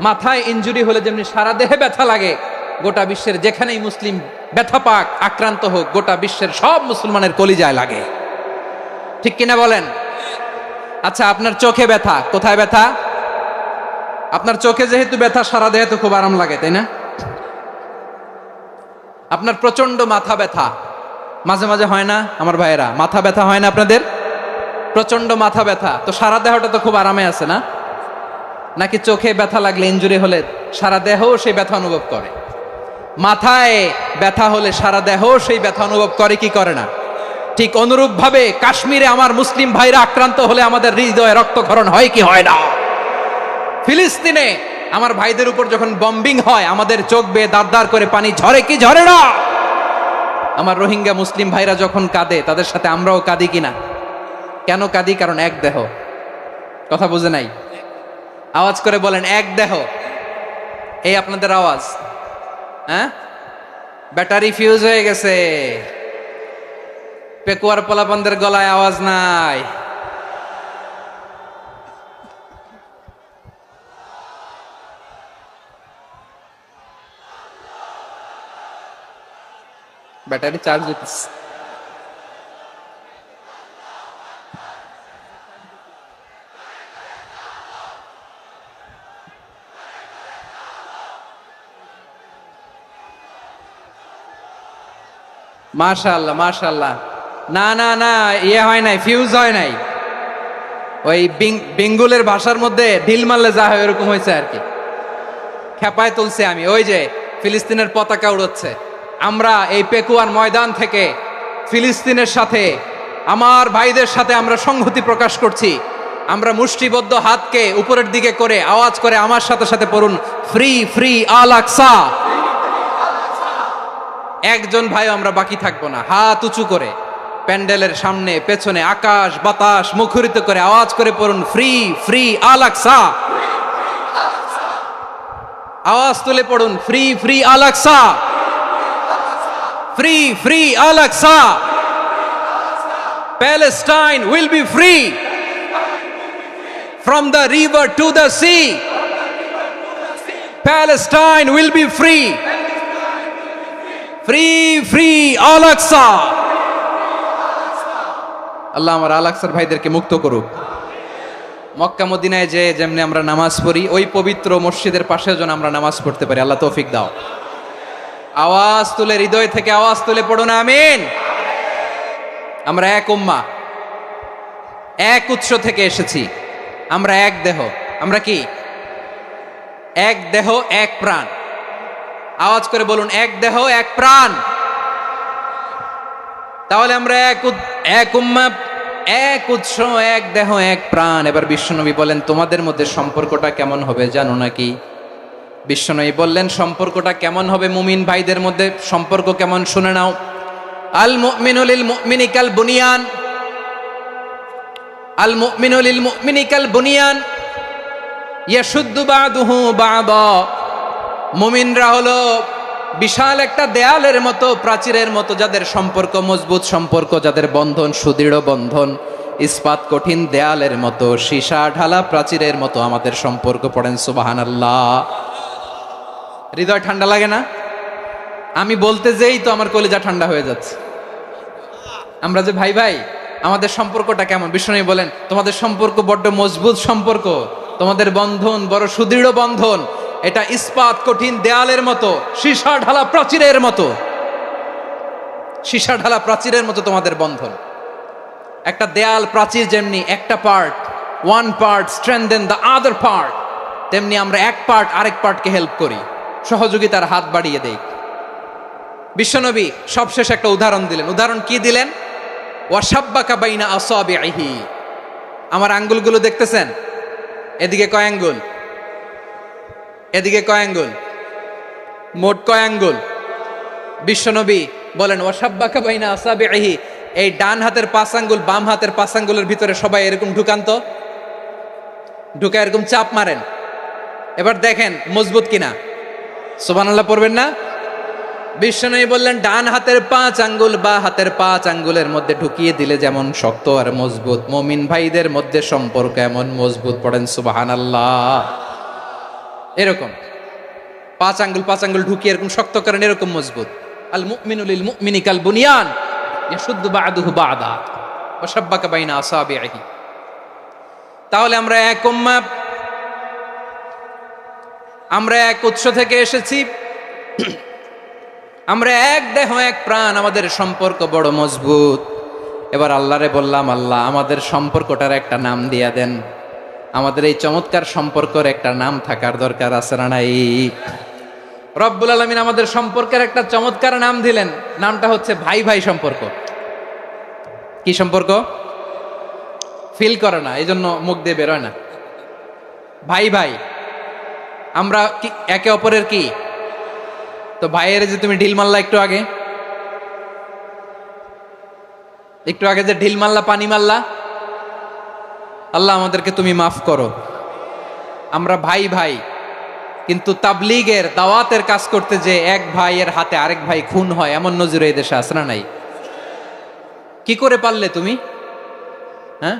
মাথায় ইনজুরি হলে যেমনি সারা দেহে ব্যথা লাগে, গোটা বিশ্বের যেখানেই মুসলিম ব্যথা পাক, আক্রান্ত হোক, গোটা বিশ্বের সব মুসলমানের কলিজায় লাগে। ঠিক কিনা বলেন? আচ্ছা, আপনার চোখে ব্যথা, কোথায় ব্যথা? আপনার চোখে যেহেতু ব্যথা, সারা দেহে তো খুব আরাম লাগে, তাই না? আপনার প্রচন্ড মাথা ব্যথা মাঝে মাঝে হয় না আমার ভাইয়েরা? মাথা ব্যথা হয় না আপনাদের? প্রচন্ড মাথা ব্যথা, তো সারা দেহটা তো খুব আরামে আছে না? নাকি চোখে ব্যথা লাগলে, ইনজুরি হলে সারা দেহ সেই ব্যথা অনুভব করে? মাথায় ব্যথা হলে সারা দেহ সেই ব্যথা অনুভব করে কি করে না? ঠিক অনুরূপ ভাবে কাশ্মীরে আমার মুসলিম ভাইরা আক্রান্ত হলে আমাদের হৃদয়ে রক্তক্ষরণ হয় কি হয় না? ফিলিস্তিনে আমার ভাইদের উপর যখন বম্বিং হয়, আমাদের চোখ বেয়ে দাঁড় দাঁড় করে পানি ঝরে কি ঝরে না? আমার রোহিঙ্গা মুসলিম ভাইরা যখন কাঁদে, তাদের সাথে আমরাও কাঁদি কিনা? কেন কাঁদি? কারণ এক দেহ। কথা বুঝে নাই? আওয়াজ করে বলেন, এক দেহ। এই আপনাদের আওয়াজ, হ্যাঁ? ব্যাটারি ফিউজ হয়ে গেছে, পেকুয়ার পোলাপানদের গলায় আওয়াজ নাই। ব্যাটারি চার্জ দিতেছে। মাশাআল্লাহ মাশাআল্লাহ। না না না, ইয়ে হয় নাই, ফিউজ হয় নাই। ওই বেঙ্গলের ভাষার মধ্যে ঢিল মারলে যা হয় এরকম হয়েছে আর কি। খেপায় তুলছে আমি। ওই যে ফিলিস্তিনের পতাকা উড়োচ্ছে, আমরা এই পেকুয়ার ময়দান থেকে ফিলিস্তিনের সাথে, আমার ভাইদের সাথে আমরা সংহতি প্রকাশ করছি। আমরা মুষ্টিবদ্ধ হাতকে উপরের দিকে করে আওয়াজ করে আমার সাথে সাথে পড়ুন, ফ্রি ফ্রি আল আকসা। একজন ভাই আমরা বাকি থাকবো না। হাত উঁচু করে প্যান্ডেলের সামনে পেছনে আকাশ বাতাস মুখরিত করে আওয়াজ করে পড়ুন, ফ্রি ফ্রি আল আকসা। আওয়াজ তুলে পড়ুন, free free Al Aqsa, free free Al Aqsa. Palestine will be free from the river to the sea. Palestine will be free. Free free Al Aqsa. আল্লাহ আমার আল আকসার ভাইদেরকে মুক্ত করুক। মক্কা মদিনায় যে যেমনি আমরা নামাজ পড়ি, ওই পবিত্র মসজিদের পাশে যেন আমরা নামাজ পড়তে পারি। আল্লাহ তৌফিক দাও। আওয়াজ তুলে, হৃদয় থেকে আওয়াজ তুলে পড়ুন আমিন। আমরা এক উম্মাহ, এক উৎস থেকে এসেছি, আমরা এক দেহ। আমরা কি? এক দেহ এক প্রাণ। আওয়াজ করে বলুন, এক দেহ এক প্রাণ। তাহলে আমরা এক উম্মাহ, এক উৎস, এক দেহ এক প্রাণ। এবার বিশ্বনবী বলেন, তোমাদের মধ্যে সম্পর্কটা কেমন হবে জানো নাকি? বিশ্বনবী বললেন, সম্পর্কটা কেমন হবে মুমিন ভাইদের মধ্যে? সম্পর্ক কেমন শুনে নাও। আল মুমিনু লিল মুমিনি কাল বুনিয়ান, আল মুমিনু লিল মুমিনি কাল বুনিয়ান ইয়াশুদ্দু বাদুহু বাদা। মুমিনরা হলো বিশাল একটা দেয়ালের মতো, প্রাচীরের মতো, যাদের সম্পর্ক মজবুত সম্পর্ক, যাদের বন্ধন সুদৃঢ় বন্ধন, ইস্পাত কঠিন দেয়ালের মতো, সীসা ঢালা প্রাচীরের মতো আমাদের সম্পর্ক। পড়েন সুবহানাল্লাহ। হৃদয় ঠান্ডা লাগে না? আমি বলতে যেই তো আমার কলিজা ঠান্ডা হয়ে যাচ্ছে। আমরা যে ভাই ভাই, আমাদের সম্পর্কটা কেমন? বিষ্ণু বলেন, তোমাদের সম্পর্ক বড্ড মজবুত সম্পর্ক, তোমাদের বন্ধন বড় সুদৃঢ় বন্ধন, এটা ইস্পাত কঠিন দেয়ালের মতো, সীসা ঢালা প্রাচীরের মতো, সীসা ঢালা প্রাচীরের মতো তোমাদের বন্ধন। একটা দেয়াল প্রাচীর যেমনি একটা part, one part strengthen the other part, তেমনি আমরা এক পার্ট আরেক পার্টকে হেল্প করি, সহযোগিতার হাত বাড়িয়ে দেই। বিশ্বনবী সবশেষ একটা উদাহরণ দিলেন। উদাহরণ কি দিলেন? ওয়াসাব্বাকা বাইনা আসাবিহি। আমার আঙ্গুলগুলো দেখতেছেন? এদিকে কয় আঙ্গুল? এদিকে কয় আঙ্গুল? মোট কয় আঙ্গুল? বিশ্বনবী বলেন, ওয়াসাব্বাকা বাইনা আসাবিহি। এই ডান হাতের 5 আঙ্গুল বাম হাতের 5 আঙ্গুলের ভিতরে সবাই এরকম ঢুকান্ত, ঢুকা এরকম চাপ মারেন। এবার দেখেন মজবুত কিনা। সুবহানাল্লাহ পড়বেন না? বিশ্বনবী বললেন ডান হাতের 5 আঙ্গুল বা হাতের 5 আঙ্গুলের মধ্যে ঢুকিয়ে দিলে যেমন শক্ত আর মজবুত, মুমিন ভাইদের মধ্যে সম্পর্ক এমন মজবুত। পড়েন সুবহানাল্লাহ। এরকম 5 আঙ্গুল ঢুকিয়ে এরকম শক্ত করেন, এরকম মজবুত। আল মুমিনু লিল মুমিনি কাল বুনিয়ান ইয়াশুদ্দু বা'দুহু বা'দা ওয়া শাব্বাকা বাইনা আসাবিহি। তাহলে আমরা এক উম্মাহ, আমরা এক উৎস থেকে এসেছি, আমরা এক দেহ এক প্রাণ, আমাদের সম্পর্ক বড় মজবুত। এবার আল্লাহরে বললাম, আল্লাহ আমাদের সম্পর্কটার একটা নাম দিয়া দেন। আমাদের এই চমৎকার সম্পর্কের একটা নাম থাকার দরকার আছে না নাই? রব্বুল আলামিন আমাদের সম্পর্কের একটা চমৎকার নাম দিলেন। নামটা হচ্ছে ভাই ভাই সম্পর্ক। কি সম্পর্ক? ফিল করে না, এই জন্য মুখ দিয়ে বেরোয় না। ভাই ভাই, আমরা কি একে অপরের কি? তো ভাইয়ের যে তুমি ঢিল মারলা একটু আগে যে ঢিল মারলা, পানি মারলা, আল্লাহ আমাদেরকে তুমি মাফ করো। আমরা ভাই ভাই, কিন্তু তাবলীগের দাওয়াতের কাজ করতে যে এক ভাইয়ের হাতে আরেক ভাই খুন হয়, এমন নজির এই দেশে আছে না নাই? কি করে পারলে তুমি? হ্যাঁ,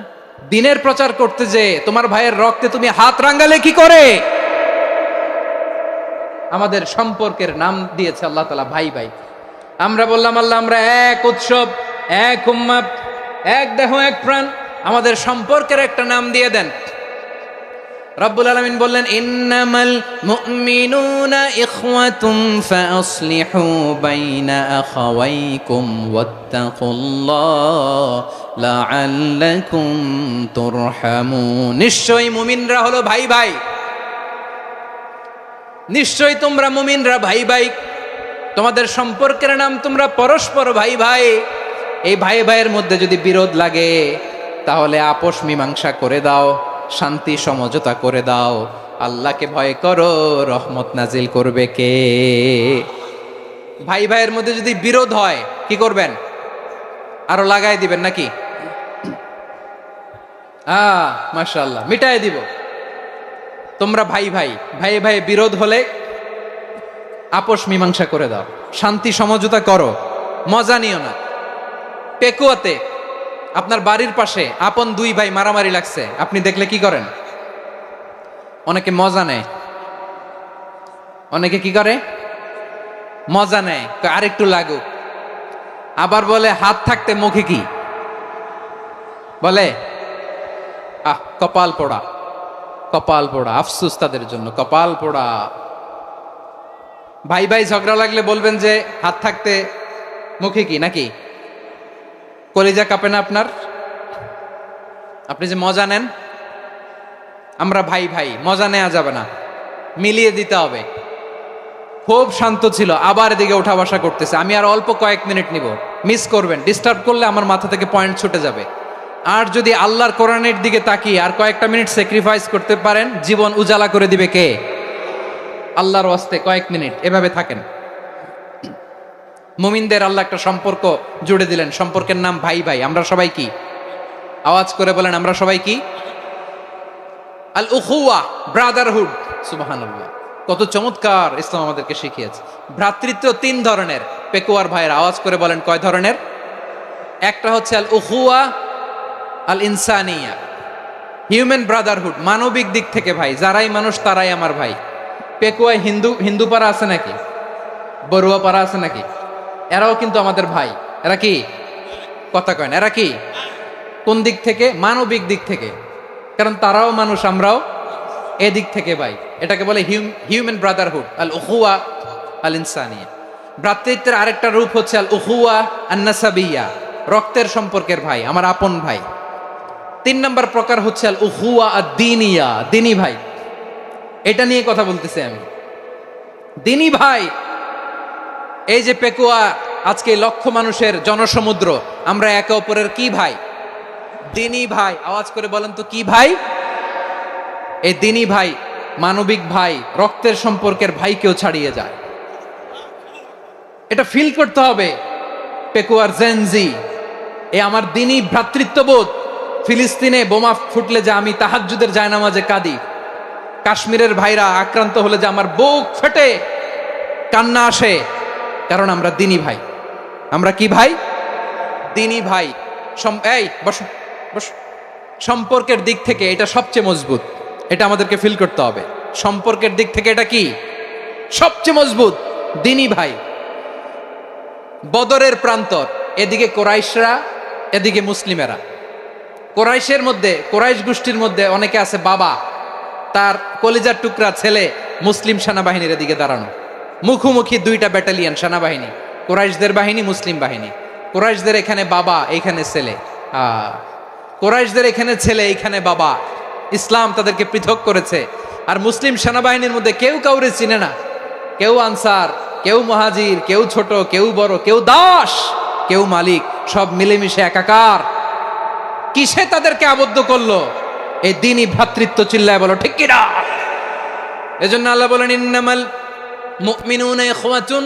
দিনের প্রচার করতে যে তোমার ভাইয়ের রক্তে তুমি হাত রাঙ্গালে কি করে? আমাদের সম্পর্কের নাম দিয়েছে আল্লাহ তাআলা ভাই ভাই। আমরা বললাম আল্লাহ আমরা এক উৎসব, এক উম্মাহ, এক দেহ এক প্রাণ, আমাদের সম্পর্কের একটা নাম দিয়ে দেন। রব্বুল আলামিন বললেন ইন্নামাল মুমিনুনা ইখওয়াতুম ফাসলিহু বাইনা আখাওয়াইকুম ওয়াত্তাকুল্লাহ লাআল্লাকুম তুরহামুন। নিশ্চয়ই মুমিনরা হলো ভাই ভাই, নিশ্চয়ই তোমরা মুমিনরা ভাই ভাই, তোমাদের সম্পর্কের নাম তোমরা পরস্পর ভাই ভাই। এই ভাই ভাইয়ের মধ্যে যদি বিরোধ লাগে তাহলে আপোষ মীমাংসা করে দাও, শান্তি সমঝোতা করে দাও। আল্লাহকে ভয় করো, রহমত নাজিল করবে কে? ভাই ভাইয়ের মধ্যে যদি বিরোধ হয় কি করবেন? আরো লাগাই দিবেন নাকি? মাশাআল্লাহ, মিটাই দিব। তোমরা ভাই ভাই, ভাই ভাই বিরোধ হলে আপোষ মীমাংসা করে দাও, শান্তি সমঝোতা করো, মজা নিও না। পেকুয়াতে আপনার বাড়ির পাশে আপন দুই ভাই মারামারি লাগছে, আপনি দেখলে কি করেন? অনেকে মজা নেয়, অনেকে কি করে? মজা নেয়, আরেকটু লাগুক। আবার বলে হাত থাকতে মুখে কি বলে? কপাল পোড়া, কপাল পোড়া। আফসোস তাদের জন্য, কপাল পোড়া। ভাই ভাই ঝগড়া লাগলে বলবেন যে হাত থাকতে মুখে কি, নাকি? কলিজা কাঁপে না আপনার? আপনি যে মজা নেন। আমরা ভাই ভাই, মজা নেওয়া যাবে না, মিলিয়ে দিতে হবে। খুব শান্ত ছিল, আবার এদিকে ওঠা বসা করতেছে। আমি আর অল্প কয়েক মিনিট নিব, মিস করবেন। ডিস্টার্ব করলে আমার মাথা থেকে পয়েন্ট ছুটে যাবে। আর যদি আল্লাহর কোরআনের দিকে তাকিয়ে আর কয়েকটা মিনিট স্যাক্রিফাইস করতে পারেন, জীবন উজালা করে দিবে কে? আল্লাহর ওয়াস্তে কয়েক মিনিট এভাবে থাকেন। মুমিনদের আল্লাহ একটা সম্পর্ক জুড়ে দিলেন, সম্পর্কের নাম ভাই ভাই। আমরা সবাই কি? আওয়াজ করে বলেন, আমরা সবাই কি? আল উখুয়া, ব্রাদারহুড। সুবহানাল্লাহ, কত চমৎকার ইসলাম আমাদেরকে শিখিয়েছে। ভ্রাতৃত্ব 3 ধরনের। পেকুয়ার ভাইয়ের আওয়াজ করে বলেন কয় ধরনের? একটা হচ্ছে আল উখুয়া আল ইনসানিয়া, হিউম্যান ব্রাদারহুড, মানবিক দিক থেকে ভাই। যারাই মানুষ তারাই আমার ভাই। পেকুয়ায় হিন্দু পাড়া আছে নাকি? বড়ুয়া পাড়া আছে নাকি? এরাও কিন্তু আমাদের ভাই। এরা কি? কথা কয় না। এরা কি? কোন দিক থেকে? মানবিক দিক থেকে। কারণ তারাও মানুষ, আমরাও এদিক থেকে ভাই। এটাকে বলে হিউম্যান ব্রাদারহুড, আল উখুয়া আল ইনসানিয়া। ভ্রাতৃত্বের আরেকটা রূপ হচ্ছে আল উখুয়া আন নাসাবিয়া, রক্তের সম্পর্কের ভাই, আমার আপন ভাই। 3 নম্বর প্রকার হচ্ছে আল উখুয়া আদ-দীনিয়া, দিনী ভাই। এটা নিয়ে কথা বলতেছি আমি। দিনী ভাই, এই যে পেকুয়া আজকে লক্ষ মানুষের জনসমুদ্র, আমরা একে অপরের কি ভাই? দিনী ভাই। আওয়াজ করে বলেন তো কি ভাই? এই দিনী ভাই, মানবিক ভাই, রক্তের সম্পর্কের ভাইকেও ছাড়িয়ে যায়। এটা ফিল করতে হবে। পেকুয়ার জেনজি, এই আমার দিনই ভ্রাতৃত্ববোধ, ফিলিস্তিনে বোমা ফুটলে যে আমি তাহাজ্জুদের জায়নামাজে কাঁদি, কাশ্মীরের ভাইরা আক্রান্ত হলে যে আমার বুক ফেটে কান্না আসে, কারণ আমরা দিনী ভাই। আমরা কি ভাই? দিনী ভাই। এই বসো বসো। সম্পর্কের দিক থেকে এটা সবচেয়ে মজবুত, এটা আমাদেরকে ফিল করতে হবে। সম্পর্কের দিক থেকে এটা কি সবচেয়ে মজবুত? দিনী ভাই। বদরের প্রান্তর, এদিকে কোরাইশরা, এদিকে মুসলিমেরা। কোরাইশের মধ্যে, কোরাইশ গোষ্ঠীর মধ্যে অনেকে আছে বাবা, তার কলিজার টুকরা ছেলে মুসলিম সেনাবাহিনীর এদিকে দাঁড়ানো, মুখোমুখি দুইটা ব্যাটালিয়ন সেনাবাহিনী, কোরাইশদের বাহিনী, মুসলিম বাহিনী। কোরাইশদের এখানে বাবা, এইখানে ছেলে। কোরাইশদের এখানে ছেলে, এইখানে বাবা। ইসলাম তাদেরকে পৃথক করেছে। আর মুসলিম সেনাবাহিনীর মধ্যে কেউ কাউরে চিনে না, কেউ আনসার, কেউ মুহাজির, কেউ ছোট, কেউ বড়, কেউ দাস, কেউ মালিক, সব মিলেমিশে একাকার। কিসে তাদেরকে আবদ্ধ করলো? এই দিনই ভ্রাতৃত্ব। চিল্লায় বলো ঠিক কিনা? এজন্য আল্লাহ বলেন, ইন্নামাল মুমিনুনা ইখওয়াতুন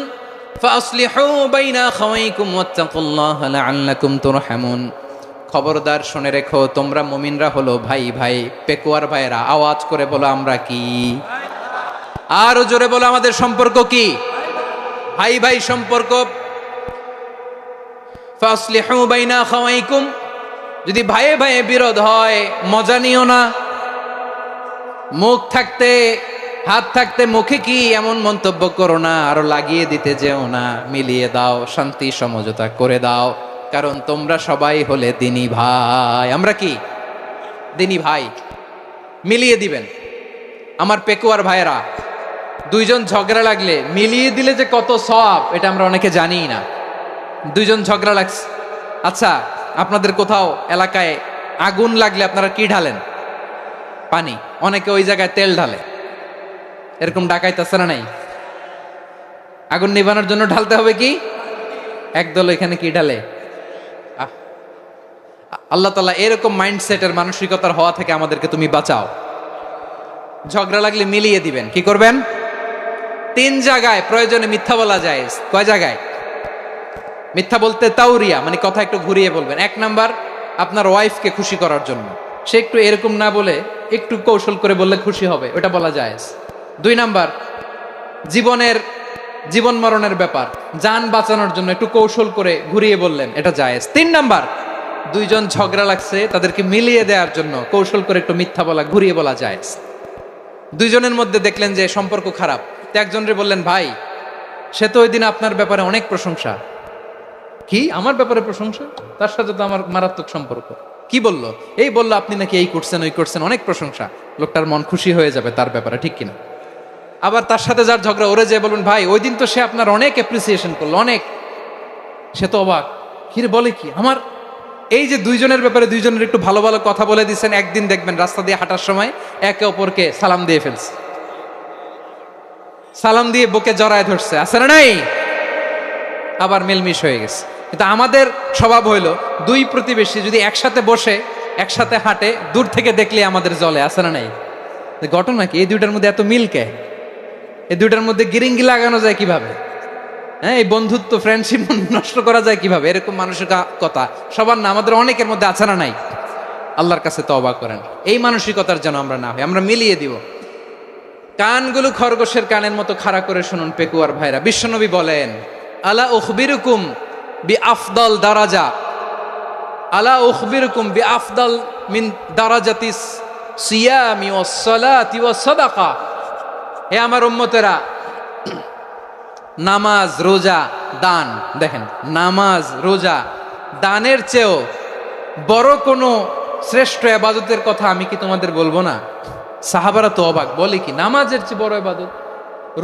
ফাসলিহু বাইনা আখাওয়াইকুম ওয়াত্তাকুল্লাহা লাআল্লাকুম তুরহামুন। খবরদার শুনে রেখো, তোমরা মুমিনরা হলো ভাই ভাই, পেকুয়ার ভাইরা। আওয়াজ করে বলো আমরা কি? আরো জোরে বলো আমাদের সম্পর্ক কি? ভাই ভাই সম্পর্ক। ফাসলিহু বাইনা আখাওয়াইকুম। যদি ভাইয়ে ভাইয়ে বিরোধ হয়, মজা নিও না। মুখ থাকতে, হাত থাকতে মুখে কি এমন মন্তব্য করো না, আরো লাগিয়ে দিতে যেও না। মিলিয়ে দাও, শান্তি সমঝোতা করে দাও, কারণ তোমরা সবাই হলে দিনী ভাই। আমরা কি? দিনী ভাই। মিলিয়ে দিবেন। আমার পেকুয়ার ভাইয়েরা, দুইজন ঝগড়া লাগলে মিলিয়ে দিলে যে কত সওয়াব, এটা আমরা অনেকে জানি না। দুইজন ঝগড়া লাগছে, আচ্ছা আপনাদের কোথাও এলাকায় আগুন লাগলে আপনারা কি ঢালেন? পানি। অনেকে ওই জায়গায় তেল ঢালে। এরকম ডাকাইতেছে না নাই? আগুন নিভানোর জন্য ঢালতে হবে কি? একদল এখানে কি ঢালে? আল্লাহ তাআলা এরকম মাইন্ডসেটের, মানসিকতার হওয়া থেকে আমাদেরকে তুমি বাঁচাও। ঝগড়া লাগলে মিলিয়ে দিবেন। কি করবেন? 3 জায়গায় প্রয়োজনে মিথ্যা বলা যায়। কয় জায়গায় মিথ্যা বলতে? তাওরিয়া, মানে কথা একটু ঘুরিয়ে বলবেন। 1 নাম্বার, আপনার ওয়াইফকে খুশি করার জন্য, সে একটু এরকম না বলে একটু কৌশল করে বললে খুশি হবে, ওটা বলা যায়। 2 নাম্বার, জীবন মরণের ব্যাপার, জান বাঁচানোর জন্য একটু কৌশল করে ঘুরিয়ে বললেন, এটা জায়েজ। 3 নাম্বার, দুইজন ঝগড়া লাগছে, তাদেরকে মিলিয়ে দেওয়ার জন্য কৌশল করে একটু মিথ্যা বলা, ঘুরিয়ে বলা জায়েজ। দুইজনের মধ্যে দেখলেন যে সম্পর্ক খারাপ, তো একজনরে বললেন, ভাই সে তো ওই দিন আপনার ব্যাপারে অনেক প্রশংসা। কি আমার ব্যাপারে প্রশংসা? তার সাথে তো আমার মারাত্মক সম্পর্ক। কি বললো? এই বললো আপনি নাকি এই করছেন, ওই করছেন, অনেক প্রশংসা। লোকটার মন খুশি হয়ে যাবে তার ব্যাপারে, ঠিক কিনা? আবার তার সাথে যার ঝগড়া, ওরে যে বলুন, ভাই ওই দিন তো সে আপনার অনেক অ্যাপ্রিসিয়েশন করলো, অনেক। সে তো অবাক, কিরে বলে কি? আমার এই যে দুইজনের ব্যাপারে দুইজনের একটু ভালো ভালো কথা বলে দিচ্ছেন, একদিন দেখবেন রাস্তা দিয়ে হাঁটার সময় একে অপরকে সালাম দিয়ে ফেলছে, সালাম দিয়ে বুকে জড়ায় ধরছে, আছে না নাই? আবার মিলমিশ হয়ে গেছে। কিন্তু আমাদের স্বভাব হইলো, দুই প্রতিবেশী যদি একসাথে বসে একসাথে হাঁটে, দূর থেকে দেখলে আমাদের জলে, আছে না নাই? ঘটনা কি? এই দুইটার মধ্যে এত মিলকে, এই দুইটার মধ্যে গিরিঙ্গি লাগানো যায় কিভাবে? হ্যাঁ, এই বন্ধুত্ব, ফ্রেন্ডশিপ নষ্ট করা যায় কিভাবে? এরকম মানুষের কথা সবার না, আমাদের অনেকের মধ্যে আছে না নাই? আল্লাহর কাছে তওবা করেন, এই মানসিকতার যেন আমরা না হই, আমরা মিলিয়ে দিব। কানগুলো খরগোশের কানের মতো খাড়া করে শুনুন পেকুয়ার ভাইরা। বিশ্বনবী বলেন, আলা উখবিরুকুম বি আফদল দারাজা, আলা উখবিরুকুম বি আফদল মিন দারাজাতিস সিয়ামি ওয়াস সালাতি ওয়াস সাদাকা। হে আমার উম্মতেরা, নামাজ, রোজা, দান, দেখেন নামাজ, রোজা, দানের চেয়েও বড় কোনো শ্রেষ্ঠ ইবাদতের কথা আমি কি তোমাদের বলবো না? সাহাবারা তো অবাক, বলে কি নামাজের চেয়ে বড় ইবাদত,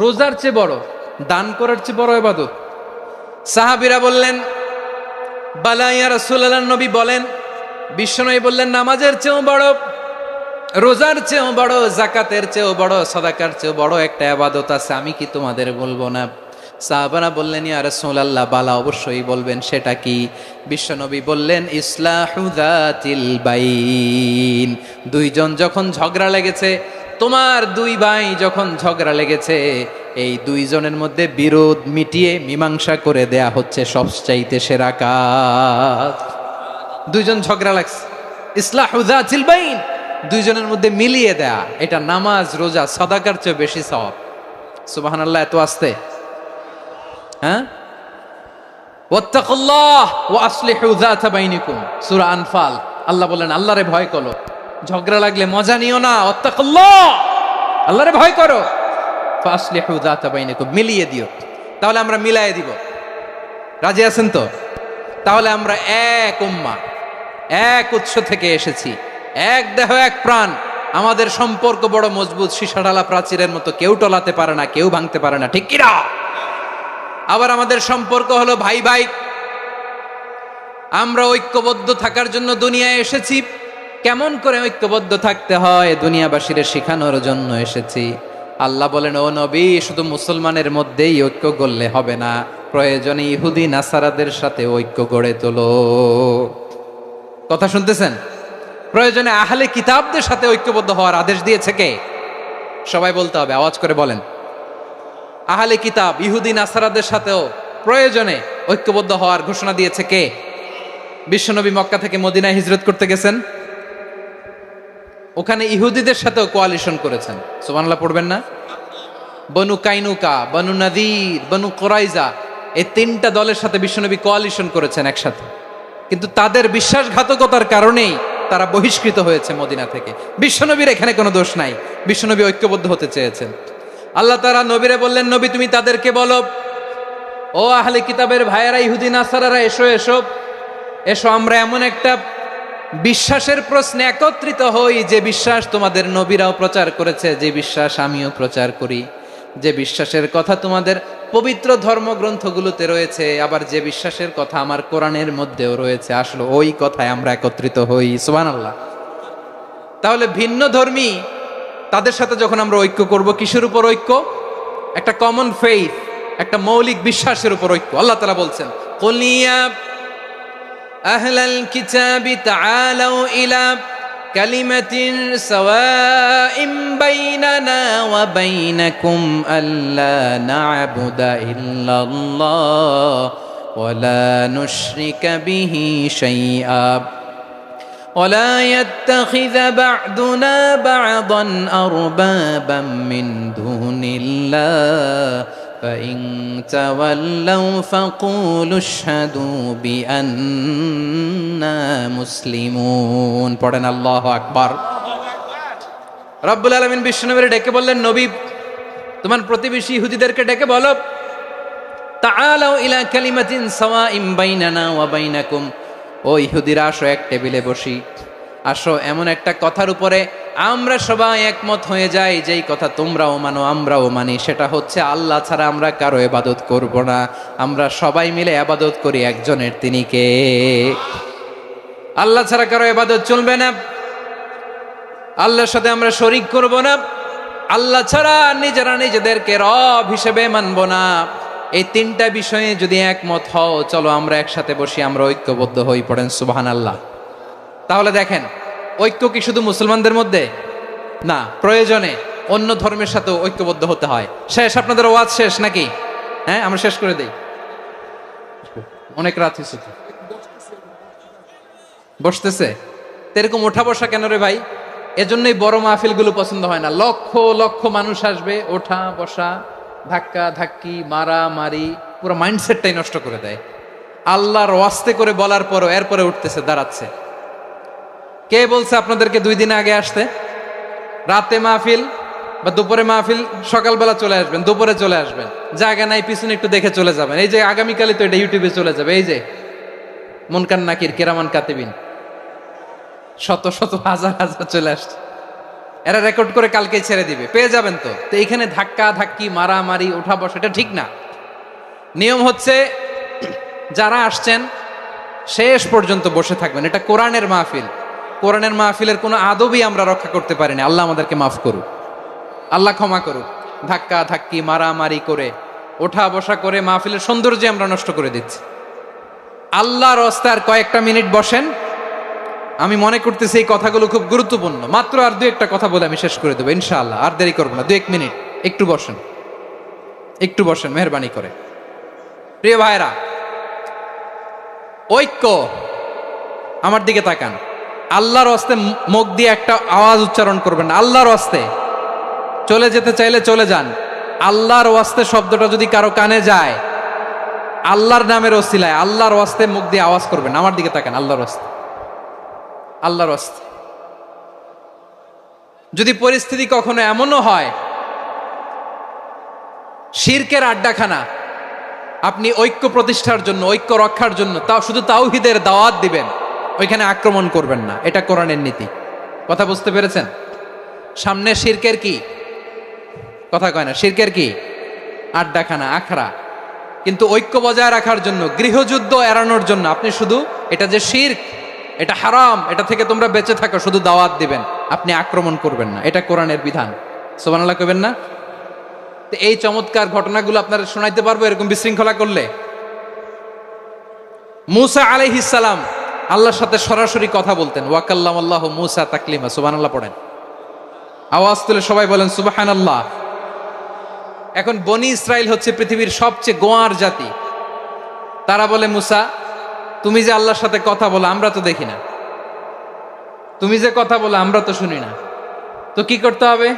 রোজার চেয়ে বড়, দান করার চেয়ে বড় ইবাদত? সাহাবীরা বললেন, বালা ইয়া রাসূলুল্লাহ। নবী বলেন, বিশ্বনবী বললেন, নামাজের চেয়েও বড়, রোজার চেয়েও বড়, যাকাতের চেয়েও বড়, সাদাকার চেয়েও বড় একটা ইবাদত আছে, আমি কি তোমাদের বলবো না? সাহাবারা বললেন, ইয়া রাসূলুল্লাহ, বালা অবশ্যই বলবেন, সেটা কি? বিশ্বনবী বললেন, ইসলাহু যাতিল বাইন। দুইজন যখন ঝগড়া লেগেছে, তোমার দুই ভাই যখন ঝগড়া লেগেছে, এই দুইজনের মধ্যে বিরোধ মিটিয়ে মীমাংসা করে দেয়া হচ্ছে সবচাইতে সেরা কাজ। দুইজন ঝগড়া লাগছে, ইসলাহু যাতিল বাইন, দুইজনের মধ্যে মিলিয়ে দেয়া, এটা নামাজ রোজা সাদাকার চেয়ে বেশি সওয়াব। সুবহানাল্লাহ, এত আসতে, হ্যাঁ। ওয়াত্তাকুল্লাহ ওয়া আসলিহু যাতা বাইনিকুম, সূরা আনফাল। আল্লাহ বলেন আল্লাহরে ভয় করো, ঝগড়া লাগলে মজা নিও না, ওয়াত্তাকুল্লাহ, আল্লাহরে ভয় করো, ফাসলিহু যাতা বাইনিকুম, মিলিয়ে দিও। তাহলে আমরা মিলায়ে দিব, রাজি আছেন তো? তাহলে আমরা এক উম্মাহ, এক উৎস থেকে এসেছি, এক দেহ এক প্রাণ, আমাদের সম্পর্ক বড় মজবুত, সীসাঢালা প্রাচীরের মতো, কেউ টলাতে পারে না, কেউ ভাঙতে পারে না, ঠিক কিনা? আবার আমাদের সম্পর্ক হলো ভাই ভাই, আমরা ঐক্যবদ্ধ থাকার জন্য দুনিয়ায় এসেছি। কেমন করে ঐক্যবদ্ধ থাকতে হয় দুনিয়াবাসীর শেখানোর জন্য এসেছি। আল্লাহ বলেন, ও নবী, শুধু মুসলমানের মধ্যেই ঐক্য গড়লে হবে না, প্রয়োজনে ইহুদি নাসারাদের সাথে ঐক্য গড়ে তোলো। কথা শুনতেছেন? প্রয়োজনে আহলে কিতাবদের সাথে ঐক্যবদ্ধ হওয়ার আদেশ দিয়েছে কে? সবাই বলতে হবে, আওয়াজ করে বলেন। আহলে কিতাব ইহুদি নাসারাদের সাথেও প্রয়োজনে ঐক্যবদ্ধ হওয়ার ঘোষণা দিয়েছে কে? বিশ্বনবী মক্কা থেকে মদিনায় হিজরত করতে গেছেন, ওখানে ইহুদিদের সাথেও কোয়ালিশন করেছেন। সুবহানাল্লাহ পড়বেন না? বনু কাইনুকা, বনু নাদির, বনু কুরাইজা, এই তিনটা দলের সাথে বিশ্বনবী কোয়ালিশন করেছেন একসাথে, কিন্তু তাদের বিশ্বাসঘাতকতার কারণেই তারা বহিষ্কৃত হয়েছে মদিনা থেকে। বিশ্বনবীর এখানে কোনো দোষ নাই, বিশ্বনবী ঐক্যবদ্ধ হতে চেয়েছেন। আল্লাহ তাআলা নবীরে বললেন, নবী তুমি তাদেরকে বলো, ও আহলে কিতাবের ভাইয়েরা, ইহুদি নাসারারা, এসো এসো এসো, আমরা এমন একটা বিশ্বাসের প্রশ্নে একত্রিত হই, যে বিশ্বাস তোমাদের নবীরাও প্রচার করেছে, যে বিশ্বাস আমিও প্রচার করি, যে বিশ্বাসের কথা তোমাদের পবিত্র ধর্মগ্রন্থগুলোতে রয়েছে, আবার যে বিশ্বাসের কথা আমার কোরআনের মধ্যেও রয়েছে, আসলে ওই কথায় আমরা একত্রিত হই। সুবহানাল্লাহ। তাহলে ভিন্ন ধর্মী তাদের সাথে যখন আমরা ঐক্য করব, কিসের উপর ঐক্য? একটা কমন ফেইথ, একটা মৌলিক বিশ্বাসের উপর ঐক্য। আল্লাহ তাআলা বলছেন, কুল ইয়া আহলাল কিতাবি তাআলাউ ইলা কালিমাতিন সাওয়াইম বাইনানা ওয়া বাইনাকুম আল্লা না'বুদা ইল্লাল্লাহ ওয়া লা নুশরিকা বিহি শাইআ ولا يتخذ بعضنا بعضا أربابا من دون الله فإن تولوا فقولوا اشهدوا بأننا مسلمون। পড়েন আল্লাহু আকবার। রব্বুল আলামিন বিশ্বনবীর ডেকে বললেন, নবী তোমার প্রতিবেশী ইহুদিদেরকে ডেকে বলো, তাআলাউ ইলা কালিমাতিন সাওয়াইম বাইনানা ওয়া বাইনাকুম, ও ইহুদিরা আসো, এক টেবিলে বসি, আসো এমন একটা কথার উপরে আমরা সবাই একমত হয়ে যাই, যেই কথা তোমরাও মানো আমরাও মানি, সেটা হচ্ছে আল্লাহ ছাড়া আমরা কারো ইবাদত করব না, আমরা সবাই মিলে ইবাদত করি একজনের, তিনি কে? আল্লাহ ছাড়া কারো ইবাদত চলবে না, আল্লাহর সাথে আমরা শরীক করব না, আল্লাহ ছাড়া নিজেরা নিজেদেরকে রব হিসেবে মানব না। এই তিনটা বিষয়ে যদি একমত হও, চলো আমরা একসাথে বসি, আমরা ঐক্যবদ্ধ হই। পড়েন সুবহানাল্লাহ। তাহলে দেখেন, ঐক্য কি শুধু মুসলমানদের মধ্যে না, প্রয়োজনে অন্য ধর্মের সাথে ঐক্যবদ্ধ হতে হয়। শেষ, আপনাদের ওয়াজ শেষ নাকি? হ্যাঁ, আমরা শেষ করে দেই, অনেক রাত হয়েছে। বসতেছে এরকম ওঠা বসা কেন রে ভাই? এজন্যই বড় মাহফিলগুলো পছন্দ হয় না। লক্ষ লক্ষ মানুষ আসবে, ওঠা বসা, ধাক্কা ধাক্কি, মারা মারি, পুরো মাইন্ডসেটটাই নষ্ট করে দেয়। আল্লাহর ওয়াস্তে করে বলার পরও এরপরে উঠতেছে, দাঁড়াচ্ছে। কে বলছে আপনাদেরকে 2 দিন আগে আসতে? রাতে মাহফিল বা দুপুরে মাহফিল, সকালবেলা চলে আসবেন, দুপুরে চলে আসবেন, জায়গা নাই পিছনে একটু দেখে চলে যাবেন। এই যে আগামীকালই তো এটা ইউটিউবে চলে যাবে, এই যে মুনকার নাকির কিরামান কাতিবিন, শত শত হাজার হাজার চলে আসছে, এরা রেকর্ড করে কালকে ছেড়ে দিবে, পেয়ে যাবেন। তো এইখানে ধাক্কা ধাক্কি, মারামারি, ওঠা বসা, এটা ঠিক না। নিয়ম হচ্ছে যারা আসছেন শেষ পর্যন্ত বসে থাকবেন। এটা কোরআনের মাহফিল, কোরআনের মাহফিলের কোনো আদবই আমরা রক্ষা করতে পারিনি। আল্লাহ আমাদেরকে মাফ করুক, আল্লাহ ক্ষমা করুক। ধাক্কা ধাক্কি, মারামারি করে, ওঠা বসা করে মাহফিলের সৌন্দর্য আমরা নষ্ট করে দিচ্ছি। আল্লাহর রাস্তায় কয়েকটা মিনিট বসেন। আমি মনে করতেছি এই কথাগুলো খুব গুরুত্বপূর্ণ। মাত্র আর 2-1টা কথা বলে আমি শেষ করে দেবো ইনশাআল্লাহ, আর দেরি করবো না। 2-1 মিনিট একটু বসেন, একটু বসেন মেহরবানি করে। প্রিয় ভাইরা, ঐক্য আমার দিকে তাকান, আল্লাহর ওয়াস্তে মুখ দিয়ে একটা আওয়াজ উচ্চারণ করবেন না। আল্লাহর ওয়াস্তে চলে যেতে চাইলে চলে যান। আল্লাহর ওয়াস্তে শব্দটা যদি কারো কানে যায়, আল্লাহর নামের ওসিলায় আল্লাহর ওয়াস্তে মুখ দিয়ে আওয়াজ করবেন। আমার দিকে তাকান, আল্লাহর ওয়াস্তে, আল্লাহর ওয়াস্তে। যদি পরিস্থিতি কখনো এমনও হয় শিরকের আড্ডাখানা, আপনি ঐক্য প্রতিষ্ঠার জন্য, ঐক্য রক্ষার জন্য তাও শুধু তাওহীদের দাওয়াত দিবেন, ওইখানে আক্রমণ করবেন না। এটা কোরআনের নীতি। কথা বুঝতে পেরেছেন? সামনে শিরকের কি কথা কয় না, শিরকের কি আড্ডাখানা, আখড়া। কিন্তু ঐক্য বজায় রাখার জন্য, গৃহযুদ্ধ এড়ানোর জন্য আপনি শুধু এটা যে শিরক, এটা হারাম, এটা থেকে তোমরা বেঁচে থাকো, শুধু দাওয়াত দিবেন, আপনি আক্রমণ করবেন না। এটা কোরআনের বিধান। সুবহানাল্লাহ কইবেন না? তো এই চমৎকার ঘটনাগুলো আপনারা শোনাইতে পারবো এরকম বিশৃঙ্খলা করলে। মূসা আলাইহিস সালাম আল্লাহর সাথে সরাসরি কথা বলতেন। ওয়াকাল্লামাল্লাহু মূসা তাকলিমা। সুবহানাল্লাহ পড়েন, আওয়াজ তুলে সবাই বলেন সুবহানাল্লাহ। এখন বনি ইসরাইল হচ্ছে পৃথিবীর সবচেয়ে গোয়ার জাতি। তারা বলে, মূসা তুমি যে আল্লাহর সাথে কথা বলো আমরা তো দেখি না, তুমি যে কথা বলো আমরা তো শুনি না, তো কি করতে হবে?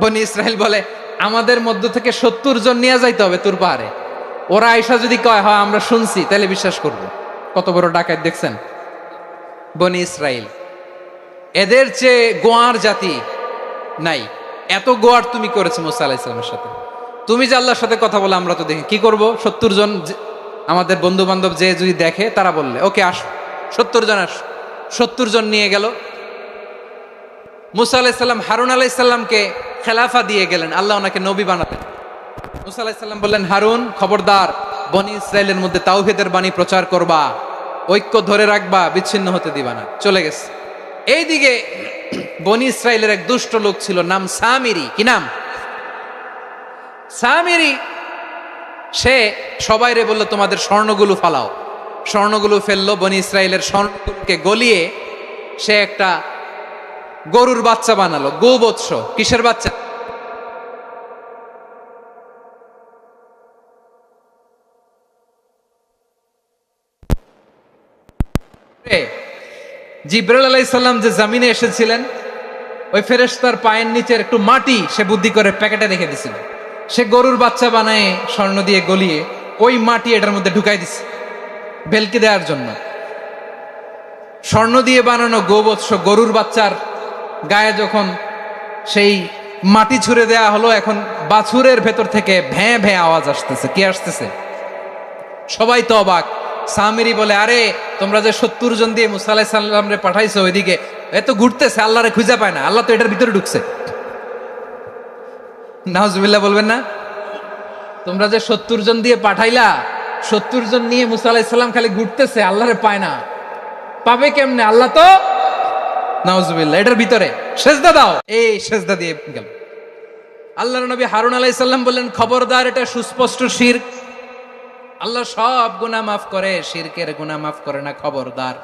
বনি ইসরাইল বলে, আমাদের মধ্য থেকে 70 জন নিয়ে যাইতে হবে তুর পাহাড়ে। ওরা আয়সা যদি কয় হয় আমরা শুনছি, তাহলে বিশ্বাস করবো। কত বড় ডাকাত দেখছেন বনি ইসরাইল। এদের চেয়ে গোয়ার জাতি নাই। এত গোয়ার তুমি করেছো মুসা আলাইহিস সালামের সাথে। তুমি যে আল্লাহর সাথে কথা বলে আমরা তো দেখি, কি করব? 70 জন আমাদের বন্ধু বান্ধব যে যদি দেখে, তারা বললে ওকে আস, 70 জন আস। 70 জন নিয়ে গেল। মুসা আলাইহিস সালাম হারুন আলাইহিস সালামকে খেলাফা দিয়ে গেলেন, আল্লাহ ওনাকে নবী বানাতেন। মুসা আলাইহিস সালাম বললেন, হারুন খবরদার, বনি ইসরাইলের মধ্যে তাওহীদের বাণী প্রচার করবা, ঐক্য ধরে রাখবা, বিচ্ছিন্ন হতে দিবা না। চলে গেছে। এইদিকে বনি ইসরাইলের এক দুষ্ট লোক ছিল, নাম সামিরি। কি নাম? সামিরি। সে সবাইরে বলল তোমাদের স্বর্ণগুলো ফালাও। স্বর্ণগুলো ফেললো। বনি ইসরাইলের স্বর্ণগুলোকে গলিয়ে সে একটা গরুর বাচ্চা বানালো। গোবৎস। কিসের বাচ্চা? জিবরাইল আলাইহিস সালাম যে জমিনে এসেছিলেন, ওই ফেরেশতার পায়ের নিচের একটু মাটি সে বুদ্ধি করে প্যাকেটে রেখে দিছিল। সে গরুর বাচ্চা বানায় স্বর্ণ দিয়ে গলিয়ে ওই মাটি এটার মধ্যে ঢুকাই দিছে ভেলকি দেওয়ার জন্য। স্বর্ণ দিয়ে বানানো গোবৎস গরুর বাচ্চার গায়ে যখন সেই মাটি ছুঁড়ে দেয়া হলো, এখন বাছুরের ভেতর থেকে ভ্যাঁ ভ্যাঁ আওয়াজ আসতেছে। কি আসতেছে? সবাই তো অবাক। সামিরি বলে, আরে তোমরা যে 70 জন দিয়ে মুসা আলাইহিস সালামরে পাঠাইছো, ওইদিকে এত ঘুরতেছে, আল্লাহরে খুঁজে পায় না, আল্লাহ তো এটার ভিতরে ঢুকছে। নাউজুবিল্লাহ বলবেন না? তোমরা যে 70 জন দিয়ে পাঠাইলা, 70 জন নিয়ে মুসা আলাইহিস সালাম খালি ঘুরতেছে, আল্লাহরে পায় না। পাবে কেমনে? আল্লাহ তো, নাউজুবিল্লাহ, এটার ভিতরে সেজদা দাও। এই সেজদা দিয়ে গেল। আল্লাহর নবী হারুন আলাইহিস সালাম বললেন, খবরদার, এটা সুস্পষ্ট শিরক। আল্লাহ সব গুনাহ মাফ করে, শিরকের গুনাহ মাফ করে না। খবরদার,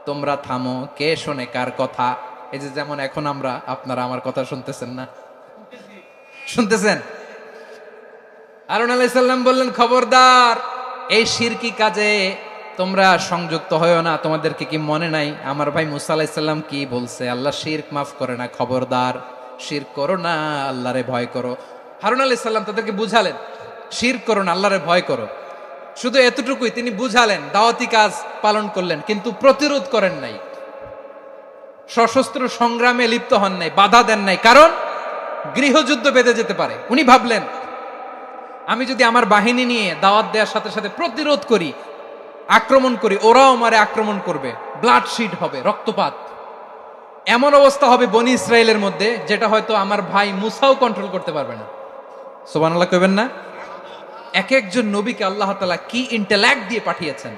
তোমরা থামো। কে শোনে কার কথা? এই যে যেমন এখন আপনারা আমার কথা শুনতেছেন না? শুনতেছেন? হারুন আলাইহিস সালাম বললেন, খবরদার, এই শিরকি কাজে তোমরা সংযুক্ত হয়ো না। তোমাদেরকে কি মনে নাই আমার ভাই মুসা আলাইহিস সালাম কি বলছে? আল্লাহ শিরক মাফ করে না। খবরদার, শিরক করো না, আল্লাহরে ভয় করো। হারুন আলাইহিস সালাম তাদেরকে বুঝালেন, শিরক করো না, আল্লাহরে ভয় করো। শুধু এতটুকুই তিনি বুঝালেন, দাওয়াতি কাজ পালন করলেন, কিন্তু প্রতিরোধ করেন নাই, সশস্ত্র সংগ্রামে লিপ্ত হন নাই, বাধা দেন নাই। কারণ গৃহযুদ্ধ বেঁধে যেতে পারে। উনি ভাবলেন, আমি যদি আমার বাহিনী নিয়ে দাওয়াত দেওয়ার সাথে সাথে প্রতিরোধ করি, আক্রমণ করি, ওরাও আমারে আক্রমণ করবে, ব্লাডশিড হবে, রক্তপাত। এমন অবস্থা হবে বনি ইসরায়েলের মধ্যে, যেটা হয়তো আমার ভাই মুসাও কন্ট্রোল করতে পারবে না। সুবহানাল্লাহ কইবেন না? এক একজন নবীকে আল্লাহ তাআলা কি ইন্টেলেক্ট দিয়ে পাঠিয়েছেন।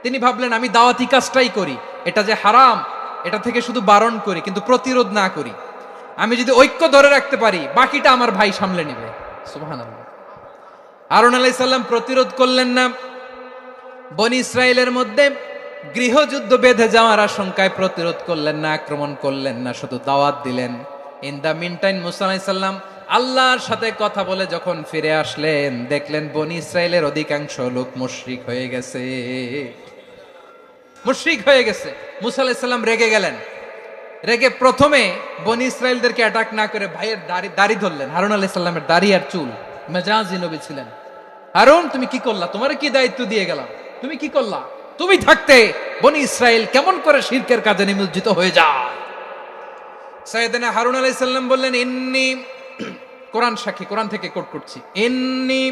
তিনি ভাবলেন, আমি দাওয়াতি কাজটাই করি, এটা যে হারাম এটা থেকে শুধু বারণ করি, কিন্তু প্রতিরোধ না করি। আমি যদি ঐক্য ধরে রাখতে পারি, বাকিটা আমার ভাই সামলে নেবে। সুবহানাল্লাহ। হারুন আলাইহিস সালাম প্রতিরোধ করলেন না। বনি ইসরায়েলের মধ্যে গৃহযুদ্ধ বেঁধে যাওয়ার আশঙ্কায় প্রতিরোধ করলেন না, আক্রমণ করলেন না, শুধু দাওয়াত দিলেন। ইন দা মিন টাইম মুসা আলাইহিস সালাম আল্লাহর সাথে কথা বলে যখন ফিরে আসলেন, দেখলেন বনি ইসরায়েলের অধিকাংশ লোক মুশরিক হয়ে গেছে। মুশরিক হয়ে গেছে। মুসা আলাইহিস সালাম রেগে গেলেন। রেগে প্রথমে বনি ইসরাইলদেরকে অ্যাটাক না করে ভাইয়ের দাড়ি ধরলেন। হারুন আলাইহিস সালামের দাড়ি আর চুল, মেজাজি নবী ছিলেন। হারুন, তুমি কি করলা? তোমার কি দায়িত্ব দিয়ে গেলাম, তুমি কি করলা? তুমি থাকতে বনি ইসরাইল কেমন করে শিরকের কাজে নিমজ্জিত হয়ে যায়? সাইয়েদনা হারুন আলাইহিস সালাম বললেন, ইন্নী, কোরআন সাক্ষী, কোরআন থেকে কোট করছি, ইন্নী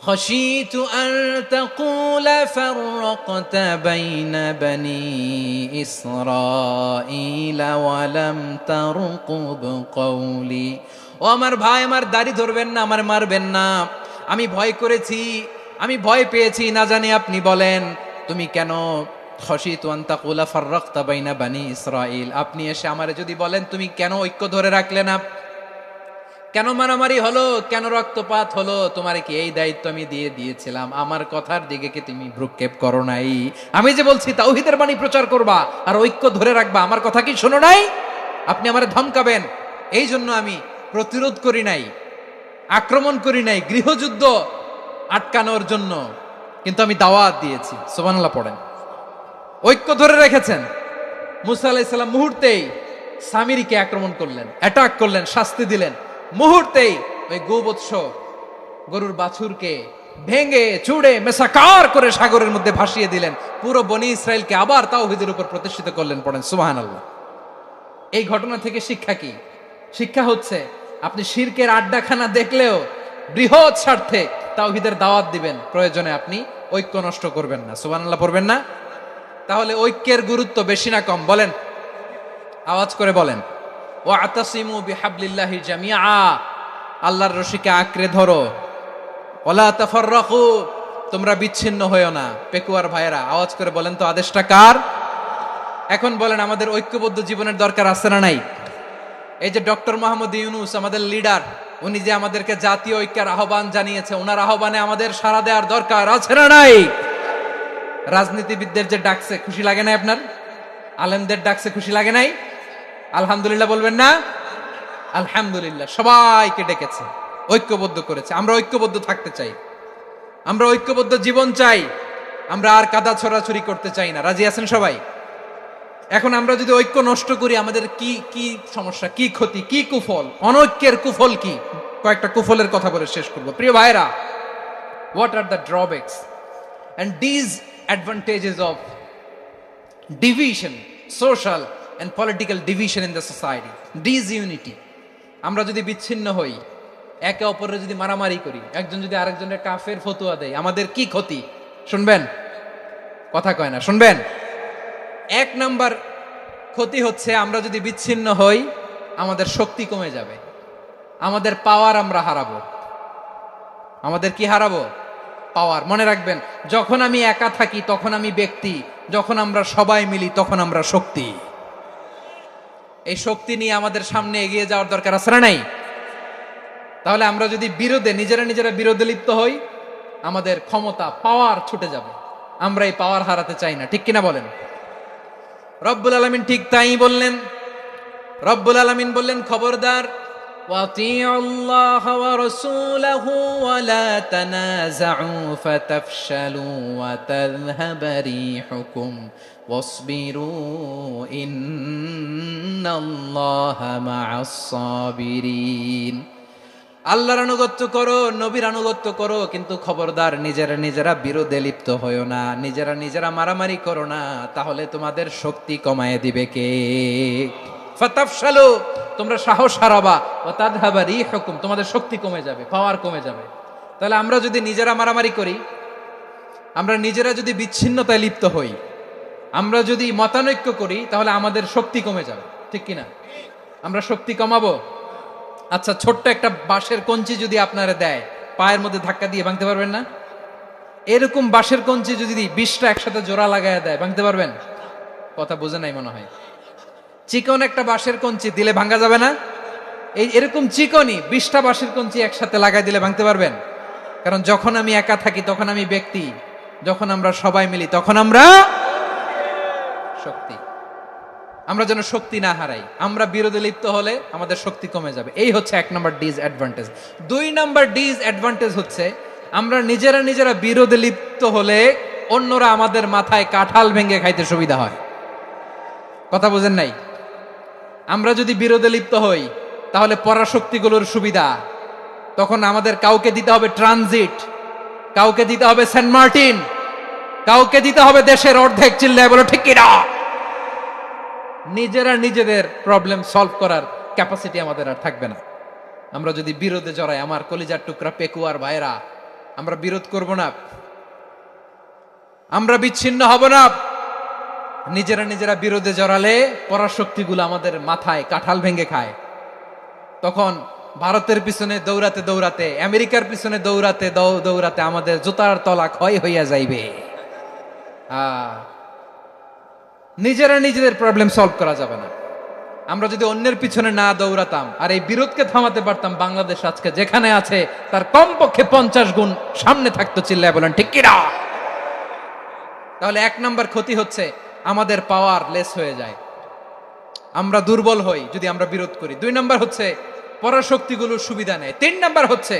خشيت أن تقول فرقت بين بني إسرائيل ولم ترقب قولي। ও আমার ভাই, আমার দাড়ি ধরবেন না, আমার মারবেন না। আমি ভয় করেছি, আমি ভয় পেয়েছি, না জানি আপনি বলেন তুমি কেন খশিতু আন তাকুলা ফাররাকতা বাইনা বানি ইসরাইল, আপনি এসে আমারে যদি বলেন তুমি কেন ঐক্য ধরে রাখলে না, কেন মারামারি হলো, কেন রক্তপাত হলো, তোমার কি এই দায়িত্ব আমি দিয়ে দিয়েছিলাম? আমার কথার দিকে কি তুমি ভ্রুক্ষেপ করো নাই? আমি যে বলছি তাওহীদের বাণী প্রচার করবা আর ঐক্য ধরে রাখবা, আমার কথা কি শোনো নাই? আপনি আমারে ধমকাবেন, এই জন্য আমি প্রতিরোধ করি নাই, আক্রমণ করি নাই, গৃহযুদ্ধ আটকানোর জন্য কিন্তু আমি দাওয়াত দিয়েছি। সুবহানাল্লাহ পড়েন। ঐক্য ধরে রেখেছেন। মুসা আলাইহিস সালাম মুহূর্তেই সামিরীকে আক্রমণ করলেন, অ্যাটাক করলেন, শাস্তি দিলেন। মুহূর্তেই ওই গোবৎস গরুর বাছুরকে ভেঙে চুড়ে মেসাকার করে সাগরের মধ্যে ভাসিয়ে দিলেন। পুরো বনি ইসরাইলকে আবার তাওহীদের উপর প্রতিষ্ঠিত করলেন। পড়েন সুবহানাল্লাহ। এই ঘটনা থেকে শিক্ষা কি? শিক্ষা হচ্ছে আপনি শিরকের আড্ডাখানা দেখলেও বৃহৎ স্বার্থে তাওহীদের দাওয়াত দিবেন, প্রয়োজনে আপনি ঐক্য নষ্ট করবেন না। সুবহানাল্লাহ পড়বেন না? তাহলে ঐক্যের গুরুত্ব বেশি না কম? বলেন, আওয়াজ করে বলেন। ওয়াতাসিমু বিহাবলিল্লাহি জামিআ, আল্লাহর রশিকে আঁকড়ে ধরো। ওয়ালা তাফাররাকু, তোমরা বিচ্ছিন্ন হয়ো না। পেকুয়ার ভাইয়েরা আওয়াজ করে বলেন তো, আদেশটা কার? এখন বলেন, আমাদের ঐক্যবদ্ধ জীবনের দরকার আছে না নাই? এই যে ডক্টর মোহাম্মদ ইউনূস আমাদের লিডার, উনি যে আমাদেরকে জাতীয় ঐক্যের আহ্বান জানিয়েছে, ওনার আহ্বানে আমাদের সাড়া দেওয়ার দরকার আছে না নাই? রাজনীতিবিদদের যে ডাকছে, খুশি লাগে নাই আপনার? আলেমদের ডাকছে, খুশি লাগে নাই? আলহামদুলিল্লাহ বলবেন না? আলহামদুলিল্লাহ, সবাইকে ডেকেছে, ঐক্যবদ্ধ করেছে। আমরা ঐক্যবদ্ধ থাকতে চাই, আমরা ঐক্যবদ্ধ জীবন চাই, আমরা আর কাদা ছড়াছড়ি করতে চাই না। রাজি আছেন সবাই? এখন আমরা যদি ঐক্য নষ্ট করি, আমাদের কি কি সমস্যা, কি ক্ষতি, কি কুফল? অনৈক্যের কুফল কি? কয়েকটা কুফলের কথা বলে শেষ করব। প্রিয় ভাইরা, what are the drawbacks and disadvantages of division, social and political division in the society, disunity? আমরা যদি বিচ্ছিন্ন হই, একে অপরের যদি মারামারি করি, একজন যদি আরেকজনের কাফের ফতোয়া দেয়, আমাদের কি ক্ষতি? শুনবেন? কথা কয় না, শুনবেন? এক নাম্বার ক্ষতি হচ্ছে, আমরা যদি বিচ্ছিন্ন হই, আমাদের শক্তি কমে যাবে, আমাদের পাওয়ার আমরা হারাবো। আমাদের কি হারাবো? পাওয়ার। মনে রাখবেন, যখন আমি একা থাকি তখন আমি ব্যক্তি, যখন আমরা সবাই মিলি তখন আমরা শক্তি। এই শক্তি নিয়ে আমাদের সামনে এগিয়ে যাওয়ার দরকার আছে না নাই? তাহলে আমরা যদি নিজেরা বিরোধে লিপ্ত হই, আমাদের ক্ষমতা, পাওয়ার ছুটে যাবে। আমরা এই পাওয়ার হারাতে চাই না, ঠিক কিনা বলেন? রব্বুল আলামিন ঠিক তাই বললেন। রব্বুল আলামিন বললেন, খবরদার, وَأَطِيعُوا اللَّهَ وَرَسُولَهُ وَلَا تَنَازَعُوا فَتَفْشَلُوا وَتَذْهَبَ رِيحُكُمْ وَاصْبِرُوا إِنَّ اللَّهَ مَعَ الصَّابِرِينَ। আল্লাহর আনুগত্য করো, নবীর আনুগত্য করো, কিন্তু খবরদার নিজেরা বিরোধে লিপ্ত হয়ো না, নিজেরা মারামারি করো না, তাহলে তোমাদের শক্তি কমায় দিবে কে? ফাতাফশালু, তোমরা সাহস হারাবা, ওয়া তাযহাবা রিহুকুম, তোমাদের শক্তি কমে যাবে, পাওয়ার কমে যাবে। তাহলে আমরা যদি নিজেরা মারামারি করি, আমরা নিজেরা যদি বিচ্ছিন্নতায় লিপ্ত হই, আমরা যদি মতানৈক্য করি, তাহলে আমাদের শক্তি কমে যাবে, ঠিক কিনা? আমরা শক্তি কমাবো। আচ্ছা, ছোট্ট একটা বাঁশের কঞ্চি যদি আপনারা দেয়, পায়ের মধ্যে ধাক্কা দিয়ে ভাঙতে পারবেন না? এরকম বাঁশের কঞ্চি যদি 20টা একসাথে জোড়া লাগায় দেয়, ভাঙতে পারবেন? কথা বোঝে নাই মনে হয়। চিকন একটা বাঁশের কঞ্চি দিলে ভাঙা যাবে না? এরকম চিকনই 20টা বাঁশের কঞ্চি একসাথে লাগাই দিলে ভাঙতে পারবেন? কারণ যখন আমি একা থাকি তখন আমি ব্যক্তি, যখন আমরা সবাই মিলি তখন আমরা শক্তি। আমরা যেন শক্তি না হারাই। আমরা বিরোধে লিপ্ত হলে আমাদের শক্তি কমে যাবে। এই হচ্ছে 1 নাম্বার ডিসঅ্যাডভান্টেজ। 2 নাম্বার ডিসঅ্যাডভান্টেজ হচ্ছে, আমরা নিজেরা বিরোধে লিপ্ত হলে অন্যরা আমাদের মাথায় কাঁঠাল ভেঙে খাইতে সুবিধা হয়। কথা বুঝেন নাই? আমরা যদি বিরোধে লিপ্ত হই তাহলে পরাশক্তিগুলোর সুবিধা, তখন আমাদের কাউকে দিতে হবে ট্রানজিট, কাউকে দিতে হবে সেন্ট মার্টিন, কাউকে দিতে হবে দেশের অর্ধেক। চিল্লায় বলো ঠিক কিনা? নিজেরা নিজেদের প্রবলেম সলভ করার ক্যাপাসিটি আমাদের আর থাকবে না। আমরা যদি বিরোধে জড়াই, আমার কলিজার টুকরা পেকুয়ার ভাইরা, আমরা বিরোধ করব না, আমরা বিচ্ছিন্ন হব না। নিজেরা নিজেরা বিরোধে জড়ালে পরাশক্তিগুলো আমাদের মাথায় কাঁঠাল ভেঙে খায়। তখন ভারতের পিছনে দৌড়াতে দৌড়াতে, আমেরিকার পিছনে দৌড়াতে দৌড়াতে আমাদের জুতার তলা ক্ষয় হইয়া যাইবে। নিজেরা নিজেদের প্রবলেম সলভ করা যাবে না। আমরা যদি অন্যের পিছনে না দৌড়াতাম আর এই বিরোধকে থামাতে পারতাম, বাংলাদেশ আজকে যেখানে আছে তার কমপক্ষে 50 গুণ সামনে থাকতো। চিল্লায় বলেন ঠিক কিনা? তাহলে 1 নাম্বার ক্ষতি হচ্ছে আমাদের পাওয়ার লেস হয়ে যায়, আমরা দুর্বল হই যদি আমরা বিরোধ করি। 2 নাম্বার হচ্ছে পরাশক্তিগুলোর সুবিধা নেয়। 3 নাম্বার হচ্ছে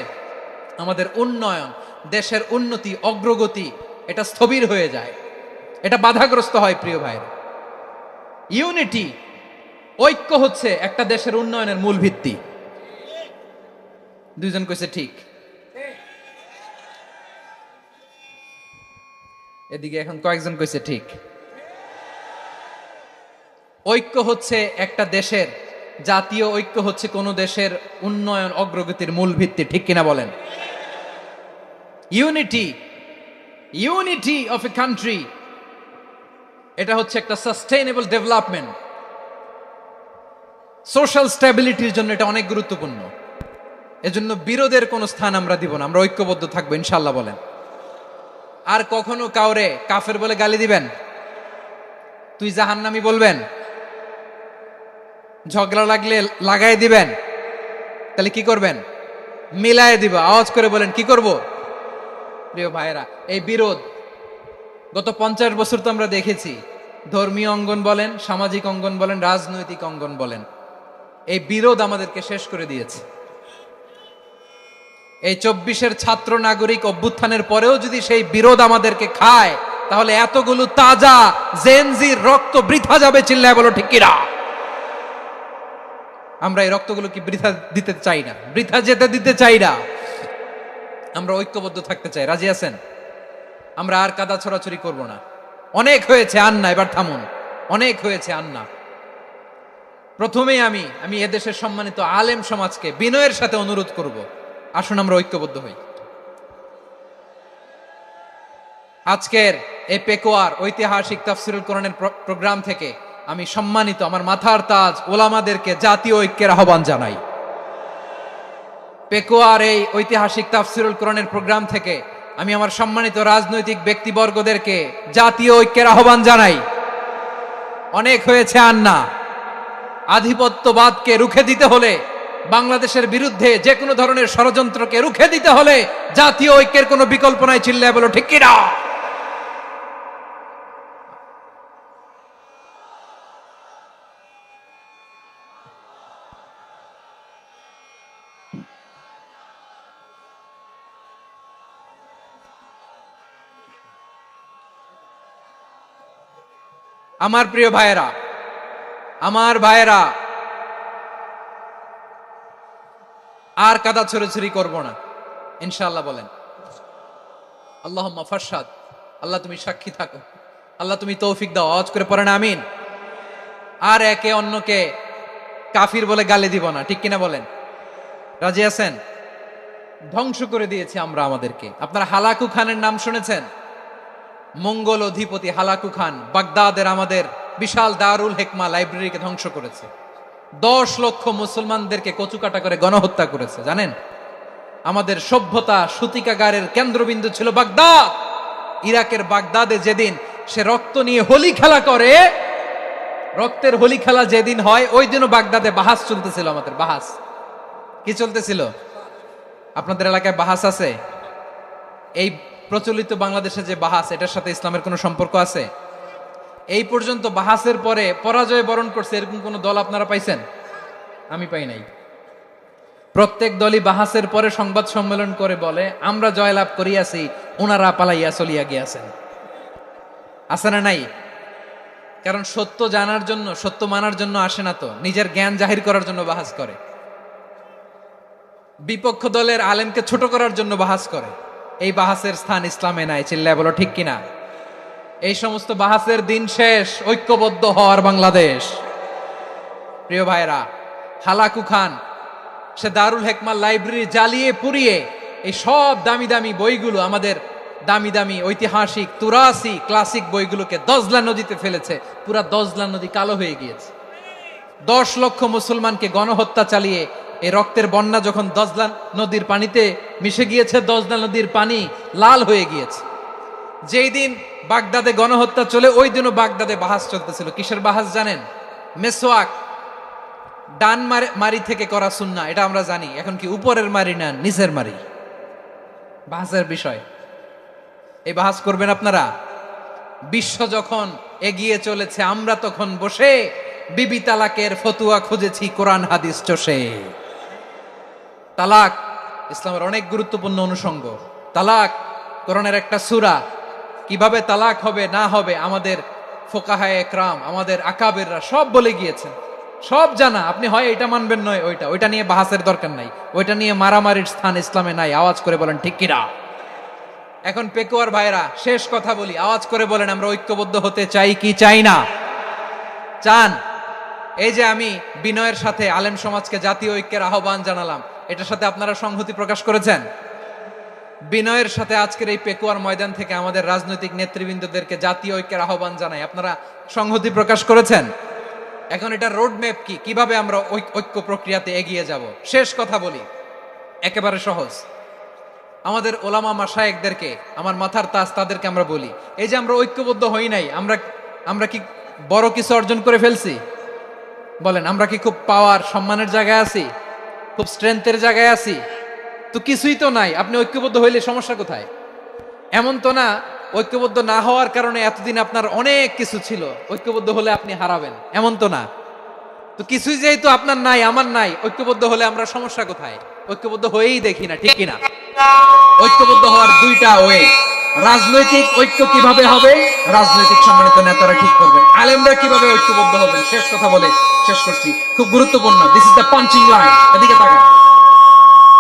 আমাদের উন্নয়ন, দেশের উন্নতি, অগ্রগতি এটা স্থবির হয়ে যায়, এটা বাধাগ্রস্ত হয়। প্রিয় ভাইরা, ইউনিটি, ঐক্য হচ্ছে একটা দেশের উন্নয়নের মূল ভিত্তি। 2 জন কইছে ঠিক। এদিকে এখন কয়েকজন কইছে ঠিক। ঐক্য হচ্ছে একটা দেশের, জাতীয় ঐক্য হচ্ছে কোন দেশের উন্নয়ন অগ্রগতির মূল ভিত্তি। ঠিক কিনা বলেন? Unity, unity of a country, এটা হচ্ছে একটা সাস্টেইনেবল ডেভেলপমেন্ট, সোশ্যাল স্ট্যাবিলিটির জন্য এটা অনেক গুরুত্বপূর্ণ। এজন্য বিরোধের কোনো স্থান আমরা দিব না, আমরা ঐক্যবদ্ধ থাকবো ইনশাআল্লাহ। বলেন। আর কখনো কাউরে কাফের বলে গালি দিবেন? তুই জাহান্নামী বলবেন? ঝগড়া লাগলে লাগাই দিবেন? তাহলে কি করবেন? মিলায় দিব। আওয়াজ করে বলেন কি করব? প্রিয় ভাইরা, এই বিরোধ গত 50 বছর তো আমরা দেখেছি, ধর্মীয় অঙ্গন বলেন, সামাজিক অঙ্গন বলেন, রাজনৈতিক অঙ্গন বলেন, এই বিরোধ আমাদেরকে শেষ করে দিয়েছে। এই 24-এর ছাত্র নাগরিক অভ্যুত্থানের পরেও যদি সেই বিরোধ আমাদেরকে খায়, তাহলে এতগুলো তাজা জেনজির রক্ত বৃথা যাবে। চিল্লায় বলো ঠিক কিনা? আমরা এই রক্তগুলো কি বৃথা দিতে চাই না, বৃথা যেতে দিতে চাই না। আমরা ঐক্যবদ্ধ থাকতে চাই। রাজি আছেন? আমরা আর কাদা ছড়াছড়ি করব না। অনেক হয়েছে, আন্না, এবার থামুন। অনেক হয়েছে, আন্না। প্রথমেই আমি এদেশের সম্মানিত আলেম সমাজকে বিনয়ের সাথে অনুরোধ করব, আসুন আমরা ঐক্যবদ্ধ হই। আজকের এই পেকুয়ার ঐতিহাসিক তাফসিরুল কোরআনের প্রোগ্রাম থেকে আমি সম্মানিত আমার মাথার তাজ ওলামাদেরকে জাতীয় ঐক্যের আহ্বান জানাই। পেকুয়ার এই ঐতিহাসিক তাফসিরুল কোরআনের প্রোগ্রাম থেকে আমি আমার সম্মানিত রাজনৈতিক ব্যক্তিবর্গদেরকে জাতীয় ঐক্যের আহ্বান জানাই। অনেক হয়েছে, আন্না। আধিপত্যবাদকে রুখে দিতে হলে, বাংলাদেশের বিরুদ্ধে যে কোনো ধরনের ষড়যন্ত্রকে রুখে দিতে হলে জাতীয় ঐক্যের কোনো বিকল্প নাই। চিল্লায় বলো ঠিক কিনা? আমার প্রিয় ভাইয়েরা, আমার ভাইয়েরা, আর কাদা ছড়াছড়ি করব না ইনশাআল্লাহ। বলেন আল্লাহুম্মা ফারশাদ। আল্লাহ তুমি সাক্ষী থাকো, আল্লাহ তুমি তৌফিক দাও। আওয়াজ করে পড়েন আমিন। আর একে অন্যকে কাফির বলে গালি দিব না। ঠিক কিনা বলেন? রাজি আছেন? ধ্বংস করে দিয়েছি আমরা আমাদেরকে। আপনারা হালাকু খানের নাম শুনেছেন? মঙ্গল অধিপতি হালাকু খান বাগদাদের আমাদের বিশাল দারুল হিকমা লাইব্রেরিকে ধ্বংস করেছে। 10 লক্ষ মুসলমানদেরকে কচুকাটা করে গণহত্যা করেছে। জানেন, আমাদের সভ্যতা সূতিকাগারের কেন্দ্রবিন্দু ছিল বাগদাদ। ইরাকের বাগদাদে যেদিন সে রক্ত নিয়ে হোলি খেলা করে, রক্তের হোলি খেলা যেদিন হয়, ওই দিনও বাগদাদে বাহাস চলতেছিল। আমাদের বাহাস কি চলতেছিল? আপনাদের এলাকায় বাহাস আছে? এই প্রচলিত বাংলাদেশে যে বাহাস, এটার সাথে ইসলামের কোনো সম্পর্ক আছে? এই পর্যন্ত বাহাসের পরে পরাজয় বরণ করছে এরকম কোন দল আপনারা পাইছেন? আমি পাই নাই। প্রত্যেক দলই বাহাসের পরে সংবাদ সম্মেলন করে বলে আমরা জয়লাভ করিয়াছি, ওনারা পালাইয়া চলিয়া গিয়াছেন। আছে না নাই? কারণ সত্য জানার জন্য, সত্য মানার জন্য আসে না, তো নিজের জ্ঞান জাহির করার জন্য বাহাস করে, বিপক্ষ দলের আলেমকে ছোট করার জন্য বাহাস করে। এই বাহাসের স্থান ইসলামে নাই। চিল্লায় বলো ঠিক কিনা? এই সমস্ত বাহাসের দিন শেষ, ঐক্যবদ্ধ হওয়ার বাংলাদেশ। প্রিয় ভাইরা, হালাকু খান সে দারুল হেকমার লাইব্রেরি জ্বালিয়ে পুড়িয়ে এই সব দামি দামি বইগুলো, আমাদের দামি দামি ঐতিহাসিক তুরাসি ক্লাসিক বইগুলোকে দজলা নদীতে ফেলেছে। পুরা দজলা নদী কালো হয়ে গিয়েছে। 10 লক্ষ মুসলমানকে গণহত্যা চালিয়ে এই রক্তের বন্যা যখন দজলা নদীর পানিতে মিশে গিয়েছে, দজলা নদীর পানি লাল হয়ে গিয়েছে। যেই দিন বাগদাদে গণহত্যা চলে, ওই দিনও বাগদাদে বাহাস চলতেছিল। কিসের বাহাস জানেন? মেসওয়াক ডান মারি থেকে করা সুন্নাহ, এটা আমরা জানি। এখন কি উপরের মারি না নিচের মারি? বাহাসের বিষয়। এই বাহাস করবেন আপনারা? বিশ্ব যখন এগিয়ে চলেছে, আমরা তখন বসে বিবি তালাকের ফতুয়া খুঁজেছি কোরআন হাদিস চষে। তালাক ইসলামের অনেক গুরুত্বপূর্ণ অনুষঙ্গ। তালাক কোরআনের একটা সূরা। কিভাবে তালাক হবে না হবে আমাদের ফোকাহায়ে একরাম, আমাদের আকাবেররা সব বলে গিয়েছেন, সব জানা। আপনি হয় এটা মানবেন, নয় ওইটা নিয়ে বাহাসের দরকার নাই, ওইটা নিয়ে মারামারির স্থান ইসলামে নাই। আওয়াজ করে বলেন ঠিক কিনা? এখন পেকুয়ার ভাইরা, শেষ কথা বলি, আওয়াজ করে বলেন আমরা ঐক্যবদ্ধ হতে চাই কি চাই না? চান? এই যে আমি বিনয়ের সাথে আলেম সমাজকে জাতীয় ঐক্যের আহ্বান জানালাম, এটার সাথে আপনারা সংহতি প্রকাশ করেছেন? বিনয়ের সাথে আজকের এই পেকুয়ার ময়দান থেকে আমাদের রাজনৈতিক নেতৃবৃন্দদেরকে জাতীয় ঐক্যের আহ্বান জানাই, আপনারা সংহতি প্রকাশ করেছেন? এখন এটা রোড ম্যাপ কি, কিভাবে আমরা ঐক্য প্রক্রিয়াতে এগিয়ে যাব? শেষ কথা বলি, একেবারে সহজ। আমাদের ওলামা মাশায়েখদেরকে, আমার মাথার তাজ, তাদেরকে আমরা বলি, এই যে আমরা ঐক্যবদ্ধ হই নাই, আমরা কি বড় কিছু অর্জন করে ফেলছি? বলেন, আমরা কি খুব পাওয়ার সম্মানের জায়গায় আছি? খুব স্ট্রেংথের জায়গায় আছি? তো কিছুই তো নাই। আপনি ঐক্যবদ্ধ হইলে সমস্যা কোথায়? এমন তো না ঐক্যবদ্ধ না হওয়ার কারণে এতদিন আপনার অনেক কিছু ছিল, ঐক্যবদ্ধ হলে আপনি হারাবেন, এমন তো না। তো কিছুই যেহেতু আপনার নাই, আমার নাই, ঐক্যবদ্ধ হলে আমরা সমস্যা কোথায়? ঐক্যবদ্ধ হয়েই দেখি না, ঠিক কিনা? ঐক্যবদ্ধ হওয়ার দুইটা ওয়ে। রাজনৈতিক ঐক্য কিভাবে হবে? রাজনৈতিক সম্মানিত নেতারা ঠিক করবেন। আলেমরা কিভাবে ঐক্যবদ্ধ হবেন? শেষ কথা বলে শেষ করছি, খুব গুরুত্বপূর্ণ। This is the punching line. এদিকে তাকান।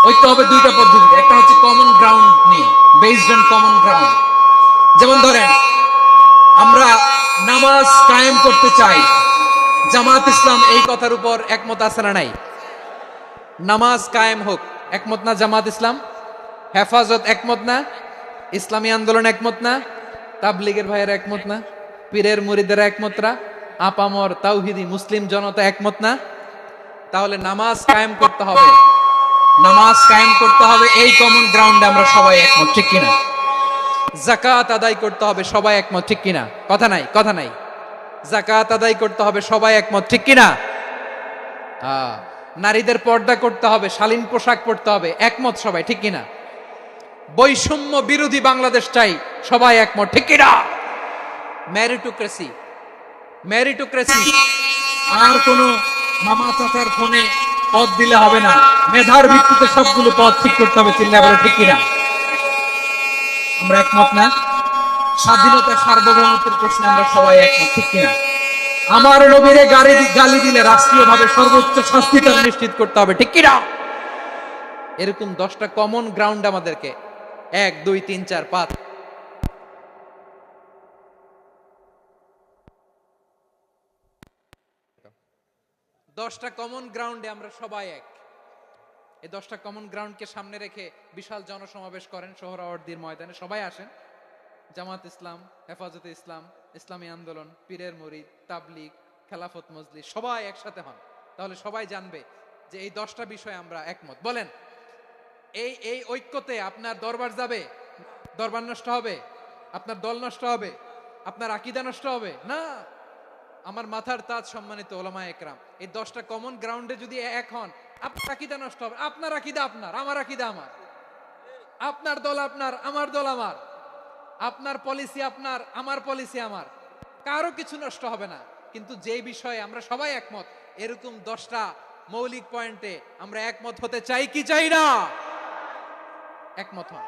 ঐক্য হবে দুইটা পদ্ধতিতে। একটা হচ্ছে কমন গ্রাউন্ড নিয়ে, বেসড অন কমন গ্রাউন্ড। যেমন ধরেন, আমরা নামাজ কায়েম করতে চাই, জামাত ইসলাম এই কথার উপর একমত আছে না নাই? নামাজ কায়েম হোক, একমত না জামাত ইসলাম? হেফাজত একমত না? ইসলামী আন্দোলন একমত না? তাবলীগের ভাইয়েরা একমত না? পীরের মুরিদেরা একমত না? আপামর তাওহিদি মুসলিম জনতা একমত না? তাহলে নামাজ কায়েম করতে হবে, নামাজ কায়েম করতে হবে এই কমন গ্রাউন্ডে আমরা সবাই একমত, ঠিক কিনা? যাকাত আদায় করতে হবে, সবাই একমত, ঠিক কিনা? কথা নাই, কথা নাই। যাকাত আদায় করতে হবে, সবাই একমত, ঠিক কিনা? নারীদের পর্দা করতে হবে, শালীন পোশাক পরতে হবে, একমত সবাই, ঠিক কিনা? বৈষম্য বিরোধী বাংলাদেশ চাই, সবাই একমত, ঠিক কিনা? মেরিটোক্রেসি, মেরিটোক্রেসি, আর কোন মামা চাচার ফোনে পদ দিলে হবে না, মেধার ভিত্তিতে সবগুলো পদ ঠিক করতে হবে। চিল্লা বলে ঠিক কিনা? আমরা একমত না? স্বাধীনতা সার্বভৌমত্বের প্রশ্নে আমরা সবাই একমত, ঠিক কিনা? আমার নবীরে গালি দিলে রাষ্ট্রীয়ভাবে সর্বোচ্চ শাস্তি তার নিশ্চিত করতে হবে, ঠিক কিনা? এরকম 10টা কমন গ্রাউন্ড আমাদেরকে 1 2 3 4 5 10টা কমন গ্রাউন্ডে আমরা সবাই এক। এই 10টা কমন গ্রাউন্ডকে সামনে রেখে বিশাল জনসমাবেশ করেন সোহরাওয়ার্দীর ময়দানে, সবাই আসেন। জামাত ইসলাম, হেফাজতে ইসলাম, ইসলামী আন্দোলন, পীরের মুরিদ, তাবলীগ, খেলাফত মজলিস, সবাই একসাথে হন। তাহলে সবাই জানবে যে এই 10টা বিষয়ে আমরা একমত। বলেন, এই ঐক্যতে আপনার দরবার যাবে? দরবার নষ্ট হবে? আপনার দল নষ্ট হবে? আপনার আকীদা নষ্ট হবে না? আমার মাথার তাজ সম্মানিত ওলামায়ে একরাম, এই 10টা কমন গ্রাউন্ডে যদি এক হন, আপনার আকীদা নষ্ট হবে? আপনার আকীদা আপনার, আমার আকীদা আমার, আপনার দল আপনার, আমার দল আমার, আপনার পলিসি আপনার, আমার পলিসি আমার, কারো কিছু নষ্ট হবে না। কিন্তু যে বিষয়ে আমরা সবাই একমত, এরকম 10টা মৌলিক পয়েন্টে আমরা একমত হতে চাই কি চাই না? একমত হন।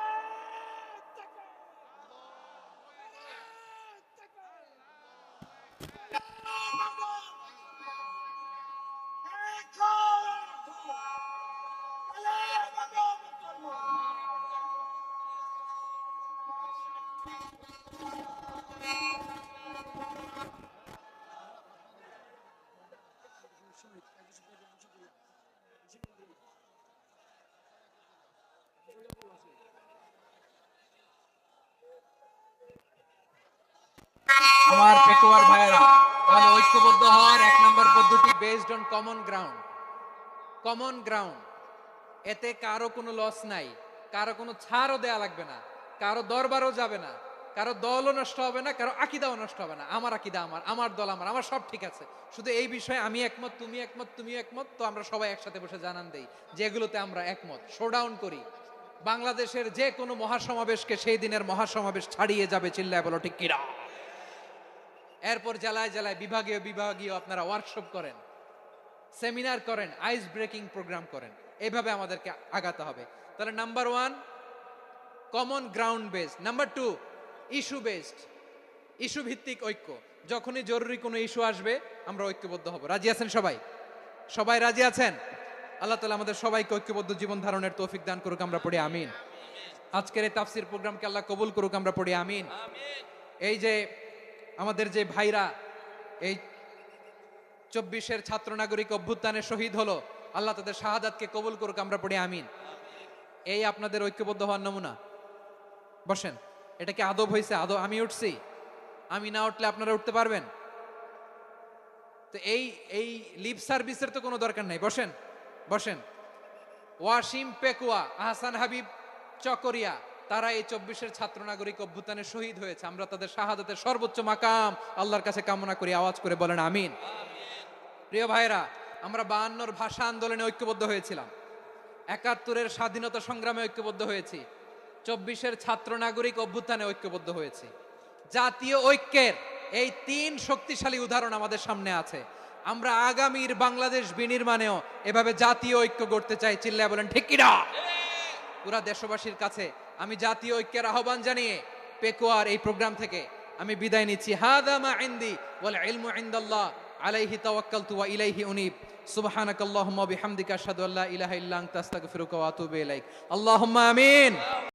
আমার পেকুয়ার ভাইয়েরা, তাহলে ঐক্যবদ্ধ হওয়ার এক নম্বর পদ্ধতি based on common ground. Common ground, এতে কারো কোনো লস নাই, কারো কোনো ছাড়ও দেয়া লাগবে না, কারো দরবারও যাবে না, কারো দলও নষ্ট হবে না, কারো আকিদাও নষ্ট হবে না। আমার আকিদা আমার, আমার দল আমার, আমার সব ঠিক আছে। শুধু এই বিষয়ে আমি একমত, তুমি একমত, তুমি একমত, তো আমরা সবাই একসাথে বসে জানান দেই যেগুলোতে আমরা একমত, শোডাউন করি। বাংলাদেশের যে কোনো মহাসমাবেশকে সেই দিনের মহাসমাবেশ ছাড়িয়ে যাবে, চিল্লায় বলো ঠিক কিনা। এরপর জেলায় জেলায় বিভাগীয় বিভাগীয় আপনারা ওয়ার্কশপ করেন, সেমিনার করেন, আইস ব্রেকিং প্রোগ্রাম করেন। এইভাবে আমাদেরকে আগাতে হবে। তাহলে number 1 common ground based, number 2 issue based, issue ভিত্তিক ঐক্য। যখনই জরুরি কোনো ইস্যু আসবে আমরা ঐক্যবদ্ধ হব। রাজি আছেন সবাই? সবাই রাজি আছেন? আল্লাহ তাআলা আমাদের সবাইকে ঐক্যবদ্ধ জীবন ধারণের তৌফিক দান করুক, আমরা পড়ি আমিন। আজকের এই তাফসীর প্রোগ্রামকে আল্লাহ কবুল করুক, আমরা পড়ি আমিন। এই যে আমাদের যে ভাইরা এই 24-এর ছাত্র নাগরিক অভ্যুত্থানে শহীদ হলো, আল্লাহ তাদের শাহাদাতকে কবুল করুক, আমরা পড়ি আমিন। এই আপনাদের ঐক্যবদ্ধ হওয়ার নমুনা। বসেন, এটা কি আদব হয়েছে? আদব আমি উঠছি, আমি না উঠলে আপনারা উঠতে পারবেন? তো এই এই লিপ সার্ভিসের তো কোনো দরকার নাই। বসেন বসেন। ওয়াসিম পেকুয়া, আহসান হাবিব চকরিয়া, তারা এই 24-এর ছাত্র নাগরিক অভ্যুত্থানে শহীদ হয়েছে। আমরা তাদের শাহাদাতের সর্বোচ্চ মাকাম আল্লাহর কাছে কামনা করি। আওয়াজ করে বলেন আমিন। প্রিয় ভাইরা, আমরা 52-র ভাষা আন্দোলনে ঐক্যবদ্ধ হয়েছিলাম, 71-এর স্বাধীনতা সংগ্রামে ঐক্যবদ্ধ হয়েছি, 24-এর ছাত্র নাগরিক অভ্যুত্থানে ঐক্যবদ্ধ হয়েছি। জাতীয় ঐক্যের এই 3 শক্তিশালী উদাহরণ আমাদের সামনে আছে। আমরা আগামীর বাংলাদেশ বিনির্মাণেও এভাবে জাতীয় ঐক্য গড়তে চাই। চিল্লায় বলেন ঠিক কিনা। পুরা দেশবাসীর কাছে আমি জাতীয় ঐক্যের আহ্বান জানিয়ে পেকুয়ার এই প্রোগ্রাম থেকে আমি বিদায় নিচ্ছি। হাদা মা ইনদি ওয়াল ইলমু ইনদাল্লাহ আলাইহি তাওয়াক্কালতু ওয়া ইলাইহি উনীব। সুবহানাকাল্লাহুম্মা ওয়া বিহামদিকা আশহাদু আল্লা ইলাহা ইল্লা আনতা আস্তাগফিরুকা ওয়া আতুবু ইলাইক। আল্লাহুম্মা আমিন।